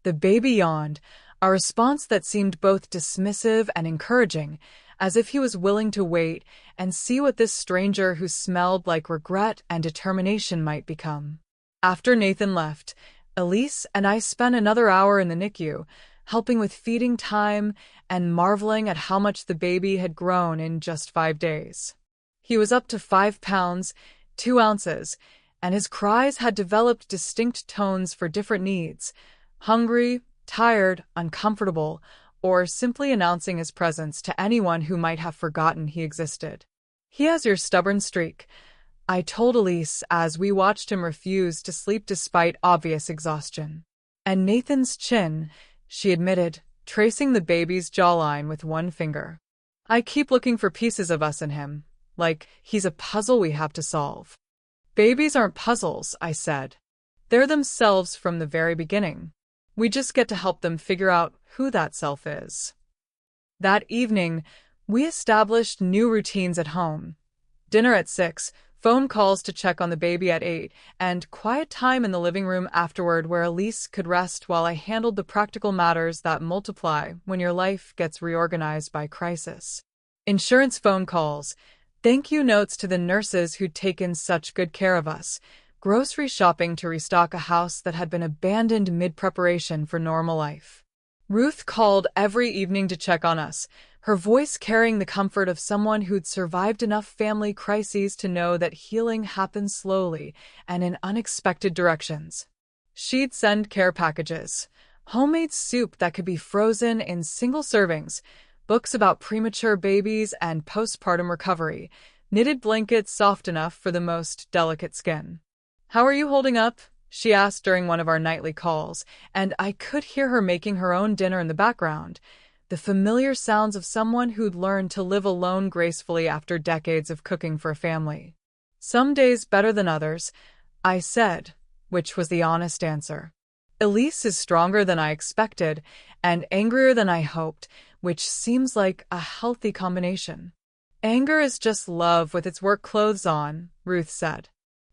The baby yawned, a response that seemed both dismissive and encouraging, as if he was willing to wait and see what this stranger who smelled like regret and determination might become. After Nathan left, Elise and I spent another hour in the NICU, helping with feeding time and marveling at how much the baby had grown in just 5 days. He was up to 5 pounds, 2 ounces, and his cries had developed distinct tones for different needs: hungry, tired, uncomfortable, or simply announcing his presence to anyone who might have forgotten he existed. "He has your stubborn streak," I told Elise as we watched him refuse to sleep despite obvious exhaustion. "And Nathan's chin," she admitted, tracing the baby's jawline with one finger. "I keep looking for pieces of us in him, like he's a puzzle we have to solve." "Babies aren't puzzles," I said. "They're themselves from the very beginning. We just get to help them figure out who that self is." That evening, we established new routines at home. Dinner at 6, phone calls to check on the baby at 8, and quiet time in the living room afterward where Elise could rest while I handled the practical matters that multiply when your life gets reorganized by crisis. Insurance phone calls, thank you notes to the nurses who'd taken such good care of us, grocery shopping to restock a house that had been abandoned mid-preparation for normal life. Ruth called every evening to check on us, her voice carrying the comfort of someone who'd survived enough family crises to know that healing happens slowly and in unexpected directions. She'd send care packages, homemade soup that could be frozen in single servings, books about premature babies and postpartum recovery, knitted blankets soft enough for the most delicate skin. "How are you holding up?" she asked during one of our nightly calls, and I could hear her making her own dinner in the background, the familiar sounds of someone who'd learned to live alone gracefully after decades of cooking for a family. "Some days better than others," I said, which was the honest answer. "Elise is stronger than I expected and angrier than I hoped, which seems like a healthy combination." "Anger is just love with its work clothes on," Ruth said.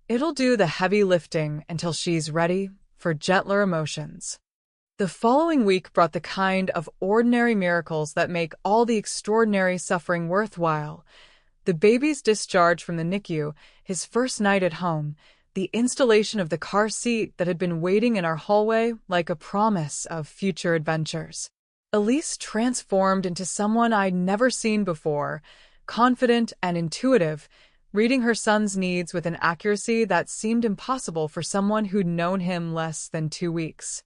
"It'll do the heavy lifting until she's ready for gentler emotions." The following week brought the kind of ordinary miracles that make all the extraordinary suffering worthwhile. The baby's discharge from the NICU, his first night at home, the installation of the car seat that had been waiting in our hallway like a promise of future adventures. Elise transformed into someone I'd never seen before, confident and intuitive, reading her son's needs with an accuracy that seemed impossible for someone who'd known him less than 2 weeks.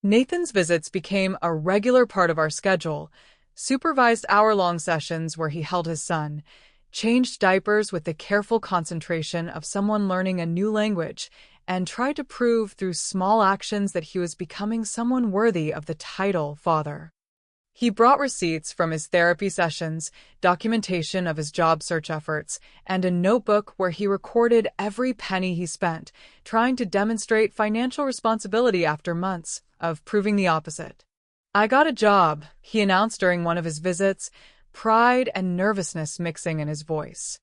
Nathan's visits became a regular part of our schedule, supervised hour-long sessions where he held his son, changed diapers with the careful concentration of someone learning a new language, and tried to prove through small actions that he was becoming someone worthy of the title father. He brought receipts from his therapy sessions, documentation of his job search efforts, and a notebook where he recorded every penny he spent, trying to demonstrate financial responsibility after months of proving the opposite. "I got a job," he announced during one of his visits, pride and nervousness mixing in his voice.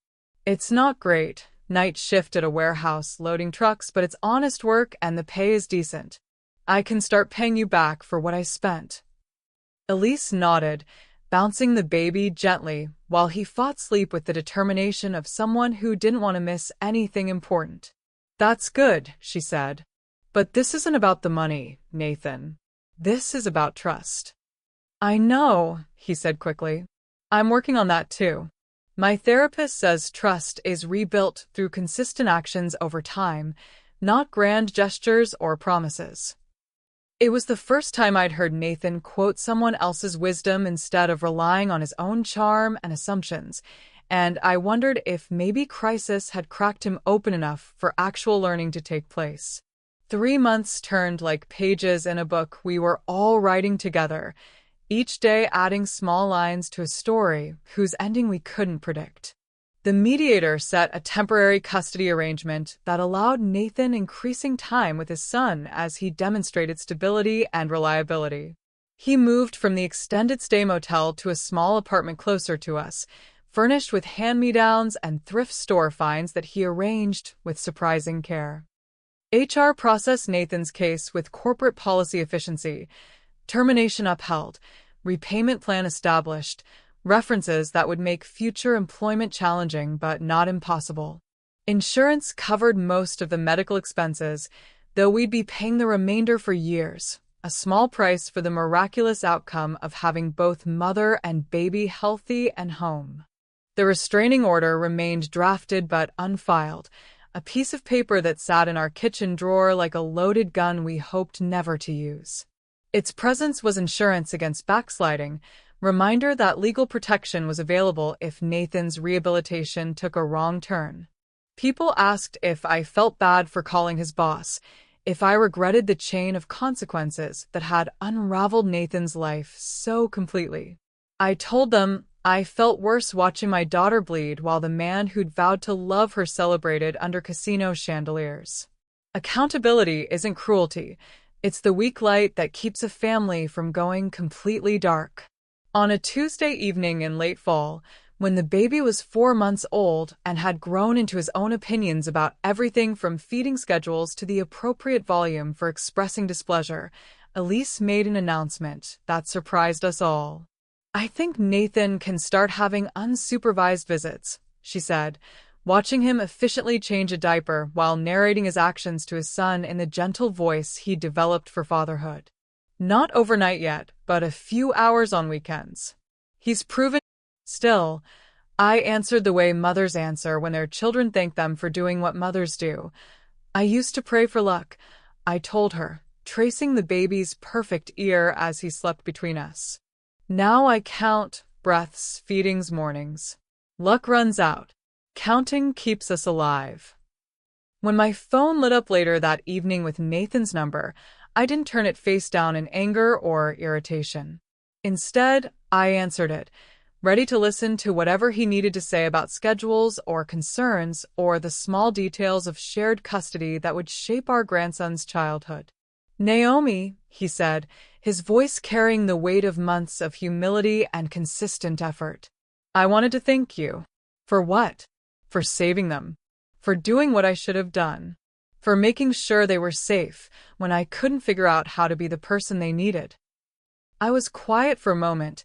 "It's not great, night shift at a warehouse loading trucks, but it's honest work and the pay is decent. I can start paying you back for what I spent." Elise nodded, bouncing the baby gently while he fought sleep with the determination of someone who didn't want to miss anything important. "That's good," she said. "But this isn't about the money, Nathan. This is about trust." "I know," he said quickly. "I'm working on that too. My therapist says trust is rebuilt through consistent actions over time, not grand gestures or promises." It was the first time I'd heard Nathan quote someone else's wisdom instead of relying on his own charm and assumptions, and I wondered if maybe crisis had cracked him open enough for actual learning to take place. 3 months turned like pages in a book we were all writing together, each day adding small lines to a story whose ending we couldn't predict. The mediator set a temporary custody arrangement that allowed Nathan increasing time with his son as he demonstrated stability and reliability. He moved from the extended stay motel to a small apartment closer to us, furnished with hand-me-downs and thrift store finds that he arranged with surprising care. HR processed Nathan's case with corporate policy efficiency, termination upheld, repayment plan established, references that would make future employment challenging but not impossible. Insurance covered most of the medical expenses, though we'd be paying the remainder for years, a small price for the miraculous outcome of having both mother and baby healthy and home. The restraining order remained drafted but unfiled, a piece of paper that sat in our kitchen drawer like a loaded gun we hoped never to use. Its presence was insurance against backsliding, reminder that legal protection was available if Nathan's rehabilitation took a wrong turn. People asked if I felt bad for calling his boss, if I regretted the chain of consequences that had unraveled Nathan's life so completely. I told them I felt worse watching my daughter bleed while the man who'd vowed to love her celebrated under casino chandeliers. Accountability isn't cruelty. It's the weak light that keeps a family from going completely dark. On a Tuesday evening in late fall, when the baby was 4 months old and had grown into his own opinions about everything from feeding schedules to the appropriate volume for expressing displeasure, Elise made an announcement that surprised us all. "I think Nathan can start having unsupervised visits," she said, watching him efficiently change a diaper while narrating his actions to his son in the gentle voice he developed for fatherhood. "Not overnight yet, but a few hours on weekends. He's proven." Still, I answered the way mothers answer when their children thank them for doing what mothers do. "I used to pray for luck," I told her, tracing the baby's perfect ear as he slept between us. "Now I count breaths, feedings, mornings. Luck runs out. Counting keeps us alive." When my phone lit up later that evening with Nathan's number, I didn't turn it face down in anger or irritation. Instead, I answered it, ready to listen to whatever he needed to say about schedules or concerns or the small details of shared custody that would shape our grandson's childhood. "Naomi," he said, his voice carrying the weight of months of humility and consistent effort. "I wanted to thank you." "For what?" "For saving them. For doing what I should have done. For making sure they were safe when I couldn't figure out how to be the person they needed." I was quiet for a moment,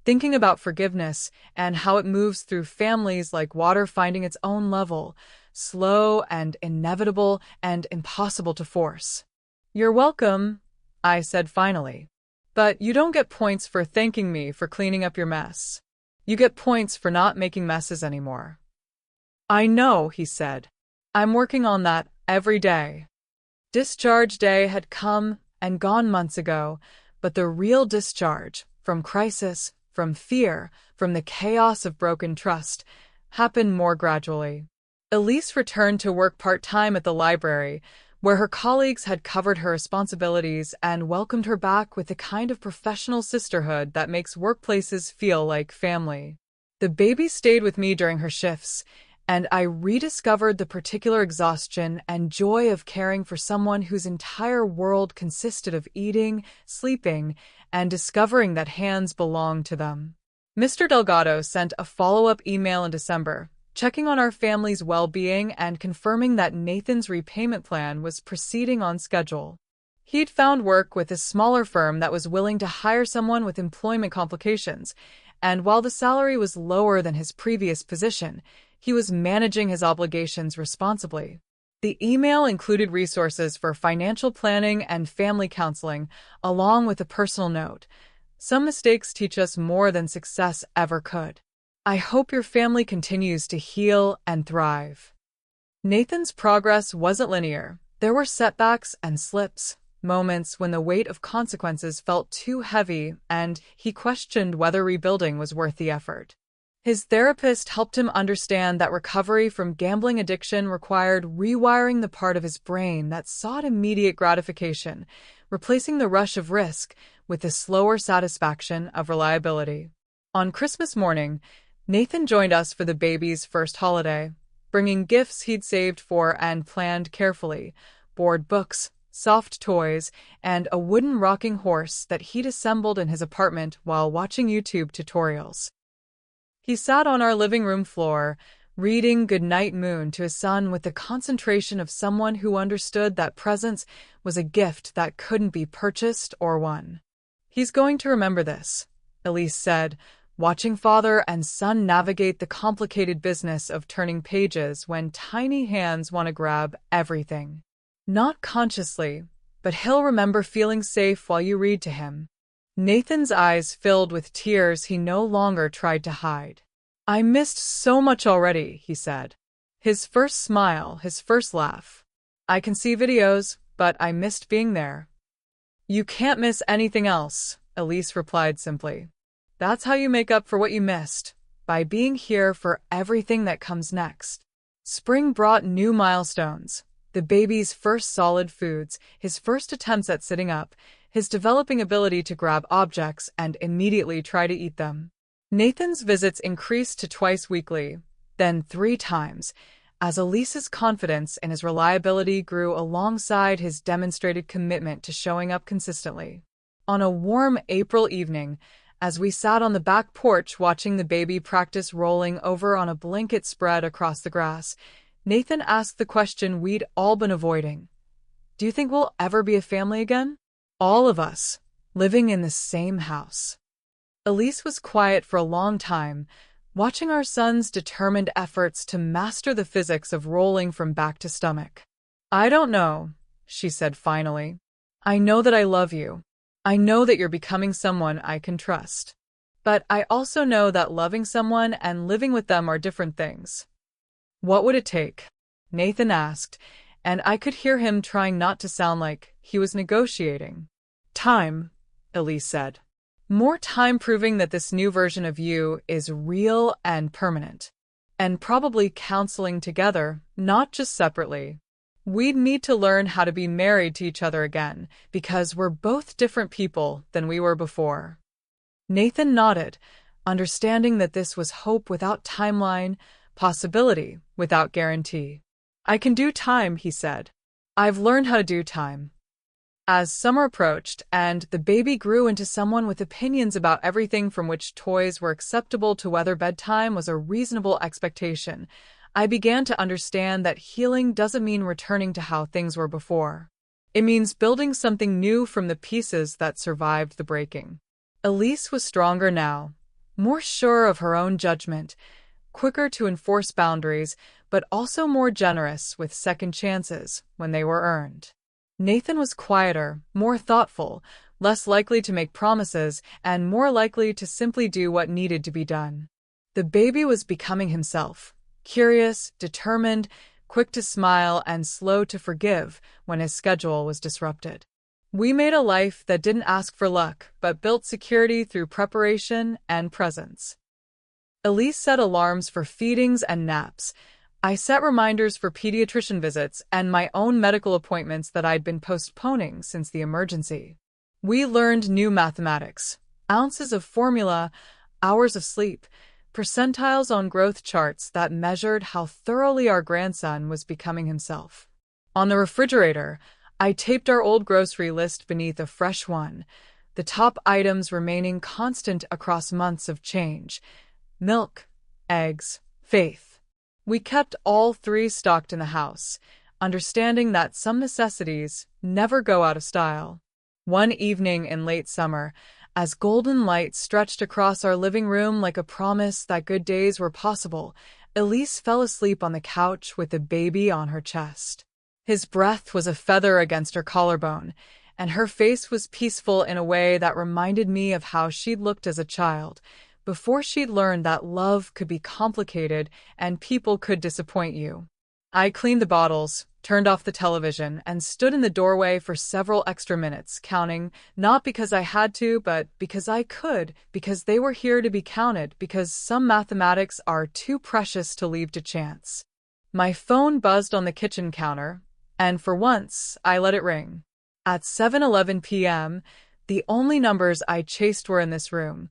thinking about forgiveness and how it moves through families like water finding its own level, slow and inevitable and impossible to force. "You're welcome," I said finally. "But you don't get points for thanking me for cleaning up your mess. You get points for not making messes anymore." "I know," he said. "I'm working on that every day." Discharge day had come and gone months ago, but the real discharge, from crisis, from fear, from the chaos of broken trust, happened more gradually. Elise returned to work part-time at the library, where her colleagues had covered her responsibilities and welcomed her back with the kind of professional sisterhood that makes workplaces feel like family. The baby stayed with me during her shifts, and I rediscovered the particular exhaustion and joy of caring for someone whose entire world consisted of eating, sleeping, and discovering that hands belonged to them. Mr. Delgado sent a follow-up email in December, checking on our family's well-being and confirming that Nathan's repayment plan was proceeding on schedule. He'd found work with a smaller firm that was willing to hire someone with employment complications, and while the salary was lower than his previous position, he was managing his obligations responsibly. The email included resources for financial planning and family counseling, along with a personal note. "Some mistakes teach us more than success ever could. I hope your family continues to heal and thrive." Nathan's progress wasn't linear. There were setbacks and slips, moments when the weight of consequences felt too heavy and he questioned whether rebuilding was worth the effort. His therapist helped him understand that recovery from gambling addiction required rewiring the part of his brain that sought immediate gratification, replacing the rush of risk with the slower satisfaction of reliability. On Christmas morning, Nathan joined us for the baby's first holiday, bringing gifts he'd saved for and planned carefully, board books, soft toys, and a wooden rocking horse that he'd assembled in his apartment while watching YouTube tutorials. He sat on our living room floor, reading Goodnight Moon to his son with the concentration of someone who understood that presence was a gift that couldn't be purchased or won. "He's going to remember this," Elise said, watching father and son navigate the complicated business of turning pages when tiny hands want to grab everything. "Not consciously, but he'll remember feeling safe while you read to him." Nathan's eyes filled with tears he no longer tried to hide. "I missed so much already," he said. His first smile, his first laugh. "I can see videos, but I missed being there." You can't miss anything else, Elise replied simply. That's how you make up for what you missed, by being here for everything that comes next. Spring brought new milestones. The baby's first solid foods, his first attempts at sitting up, his developing ability to grab objects and immediately try to eat them. Nathan's visits increased to twice weekly, then 3 times, as Elise's confidence in his reliability grew alongside his demonstrated commitment to showing up consistently. On a warm April evening, as we sat on the back porch watching the baby practice rolling over on a blanket spread across the grass, Nathan asked the question we'd all been avoiding. Do you think we'll ever be a family again? All of us, living in the same house. Elise was quiet for a long time, watching our son's determined efforts to master the physics of rolling from back to stomach. I don't know, she said finally. I know that I love you. I know that you're becoming someone I can trust. But I also know that loving someone and living with them are different things. What would it take? Nathan asked, and I could hear him trying not to sound like he was negotiating. Time, Elise said. More time proving that this new version of you is real and permanent. And probably counseling together, not just separately. We'd need to learn how to be married to each other again, because we're both different people than we were before. Nathan nodded, understanding that this was hope without timeline, possibility without guarantee. I can do time, he said. I've learned how to do time. As summer approached and the baby grew into someone with opinions about everything from which toys were acceptable to whether bedtime was a reasonable expectation, I began to understand that healing doesn't mean returning to how things were before. It means building something new from the pieces that survived the breaking. Elise was stronger now, more sure of her own judgment, quicker to enforce boundaries, but also more generous with second chances when they were earned. Nathan was quieter, more thoughtful, less likely to make promises, and more likely to simply do what needed to be done. The baby was becoming himself, curious, determined, quick to smile, and slow to forgive when his schedule was disrupted. We made a life that didn't ask for luck, but built security through preparation and presence. Elise set alarms for feedings and naps. I set reminders for pediatrician visits and my own medical appointments that I'd been postponing since the emergency. We learned new mathematics, ounces of formula, hours of sleep, percentiles on growth charts that measured how thoroughly our grandson was becoming himself. On the refrigerator, I taped our old grocery list beneath a fresh one, the top items remaining constant across months of change: milk, eggs, faith. We kept all 3 stocked in the house, understanding that some necessities never go out of style. One evening in late summer, as golden light stretched across our living room like a promise that good days were possible, Elise fell asleep on the couch with the baby on her chest. His breath was a feather against her collarbone, and her face was peaceful in a way that reminded me of how she'd looked as a child, before she'd learned that love could be complicated and people could disappoint you. I cleaned the bottles, turned off the television, and stood in the doorway for several extra minutes, counting, not because I had to, but because I could, because they were here to be counted, because some mathematics are too precious to leave to chance. My phone buzzed on the kitchen counter, and for once, I let it ring. At 7:11 p.m., the only numbers I chased were in this room: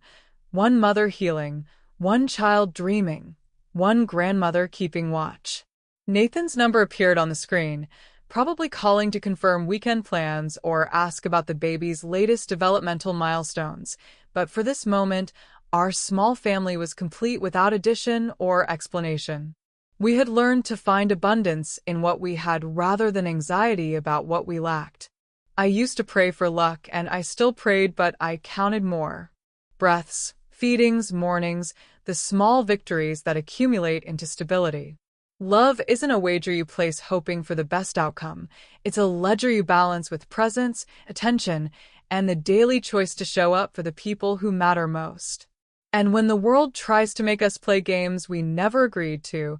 one mother healing, one child dreaming, one grandmother keeping watch. Nathan's number appeared on the screen, probably calling to confirm weekend plans or ask about the baby's latest developmental milestones. But for this moment, our small family was complete without addition or explanation. We had learned to find abundance in what we had rather than anxiety about what we lacked. I used to pray for luck, and I still prayed, but I counted more. Breaths, feedings, mornings, the small victories that accumulate into stability. Love isn't a wager you place hoping for the best outcome. It's a ledger you balance with presence, attention, and the daily choice to show up for the people who matter most. And when the world tries to make us play games we never agreed to,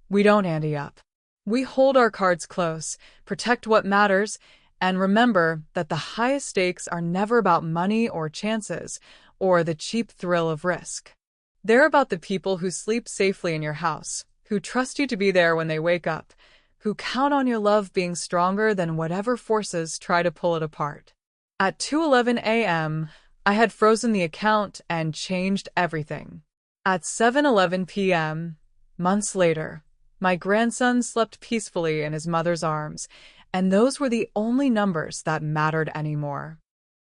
we don't ante up. We hold our cards close, protect what matters, And remember that the highest stakes are never about money or chances or the cheap thrill of risk. They're about the people who sleep safely in your house, who trust you to be there when they wake up, who count on your love being stronger than whatever forces try to pull it apart. At 2:11 a.m., I had frozen the account and changed everything. At 7:11 p.m., months later, my grandson slept peacefully in his mother's arms, and those were the only numbers that mattered anymore.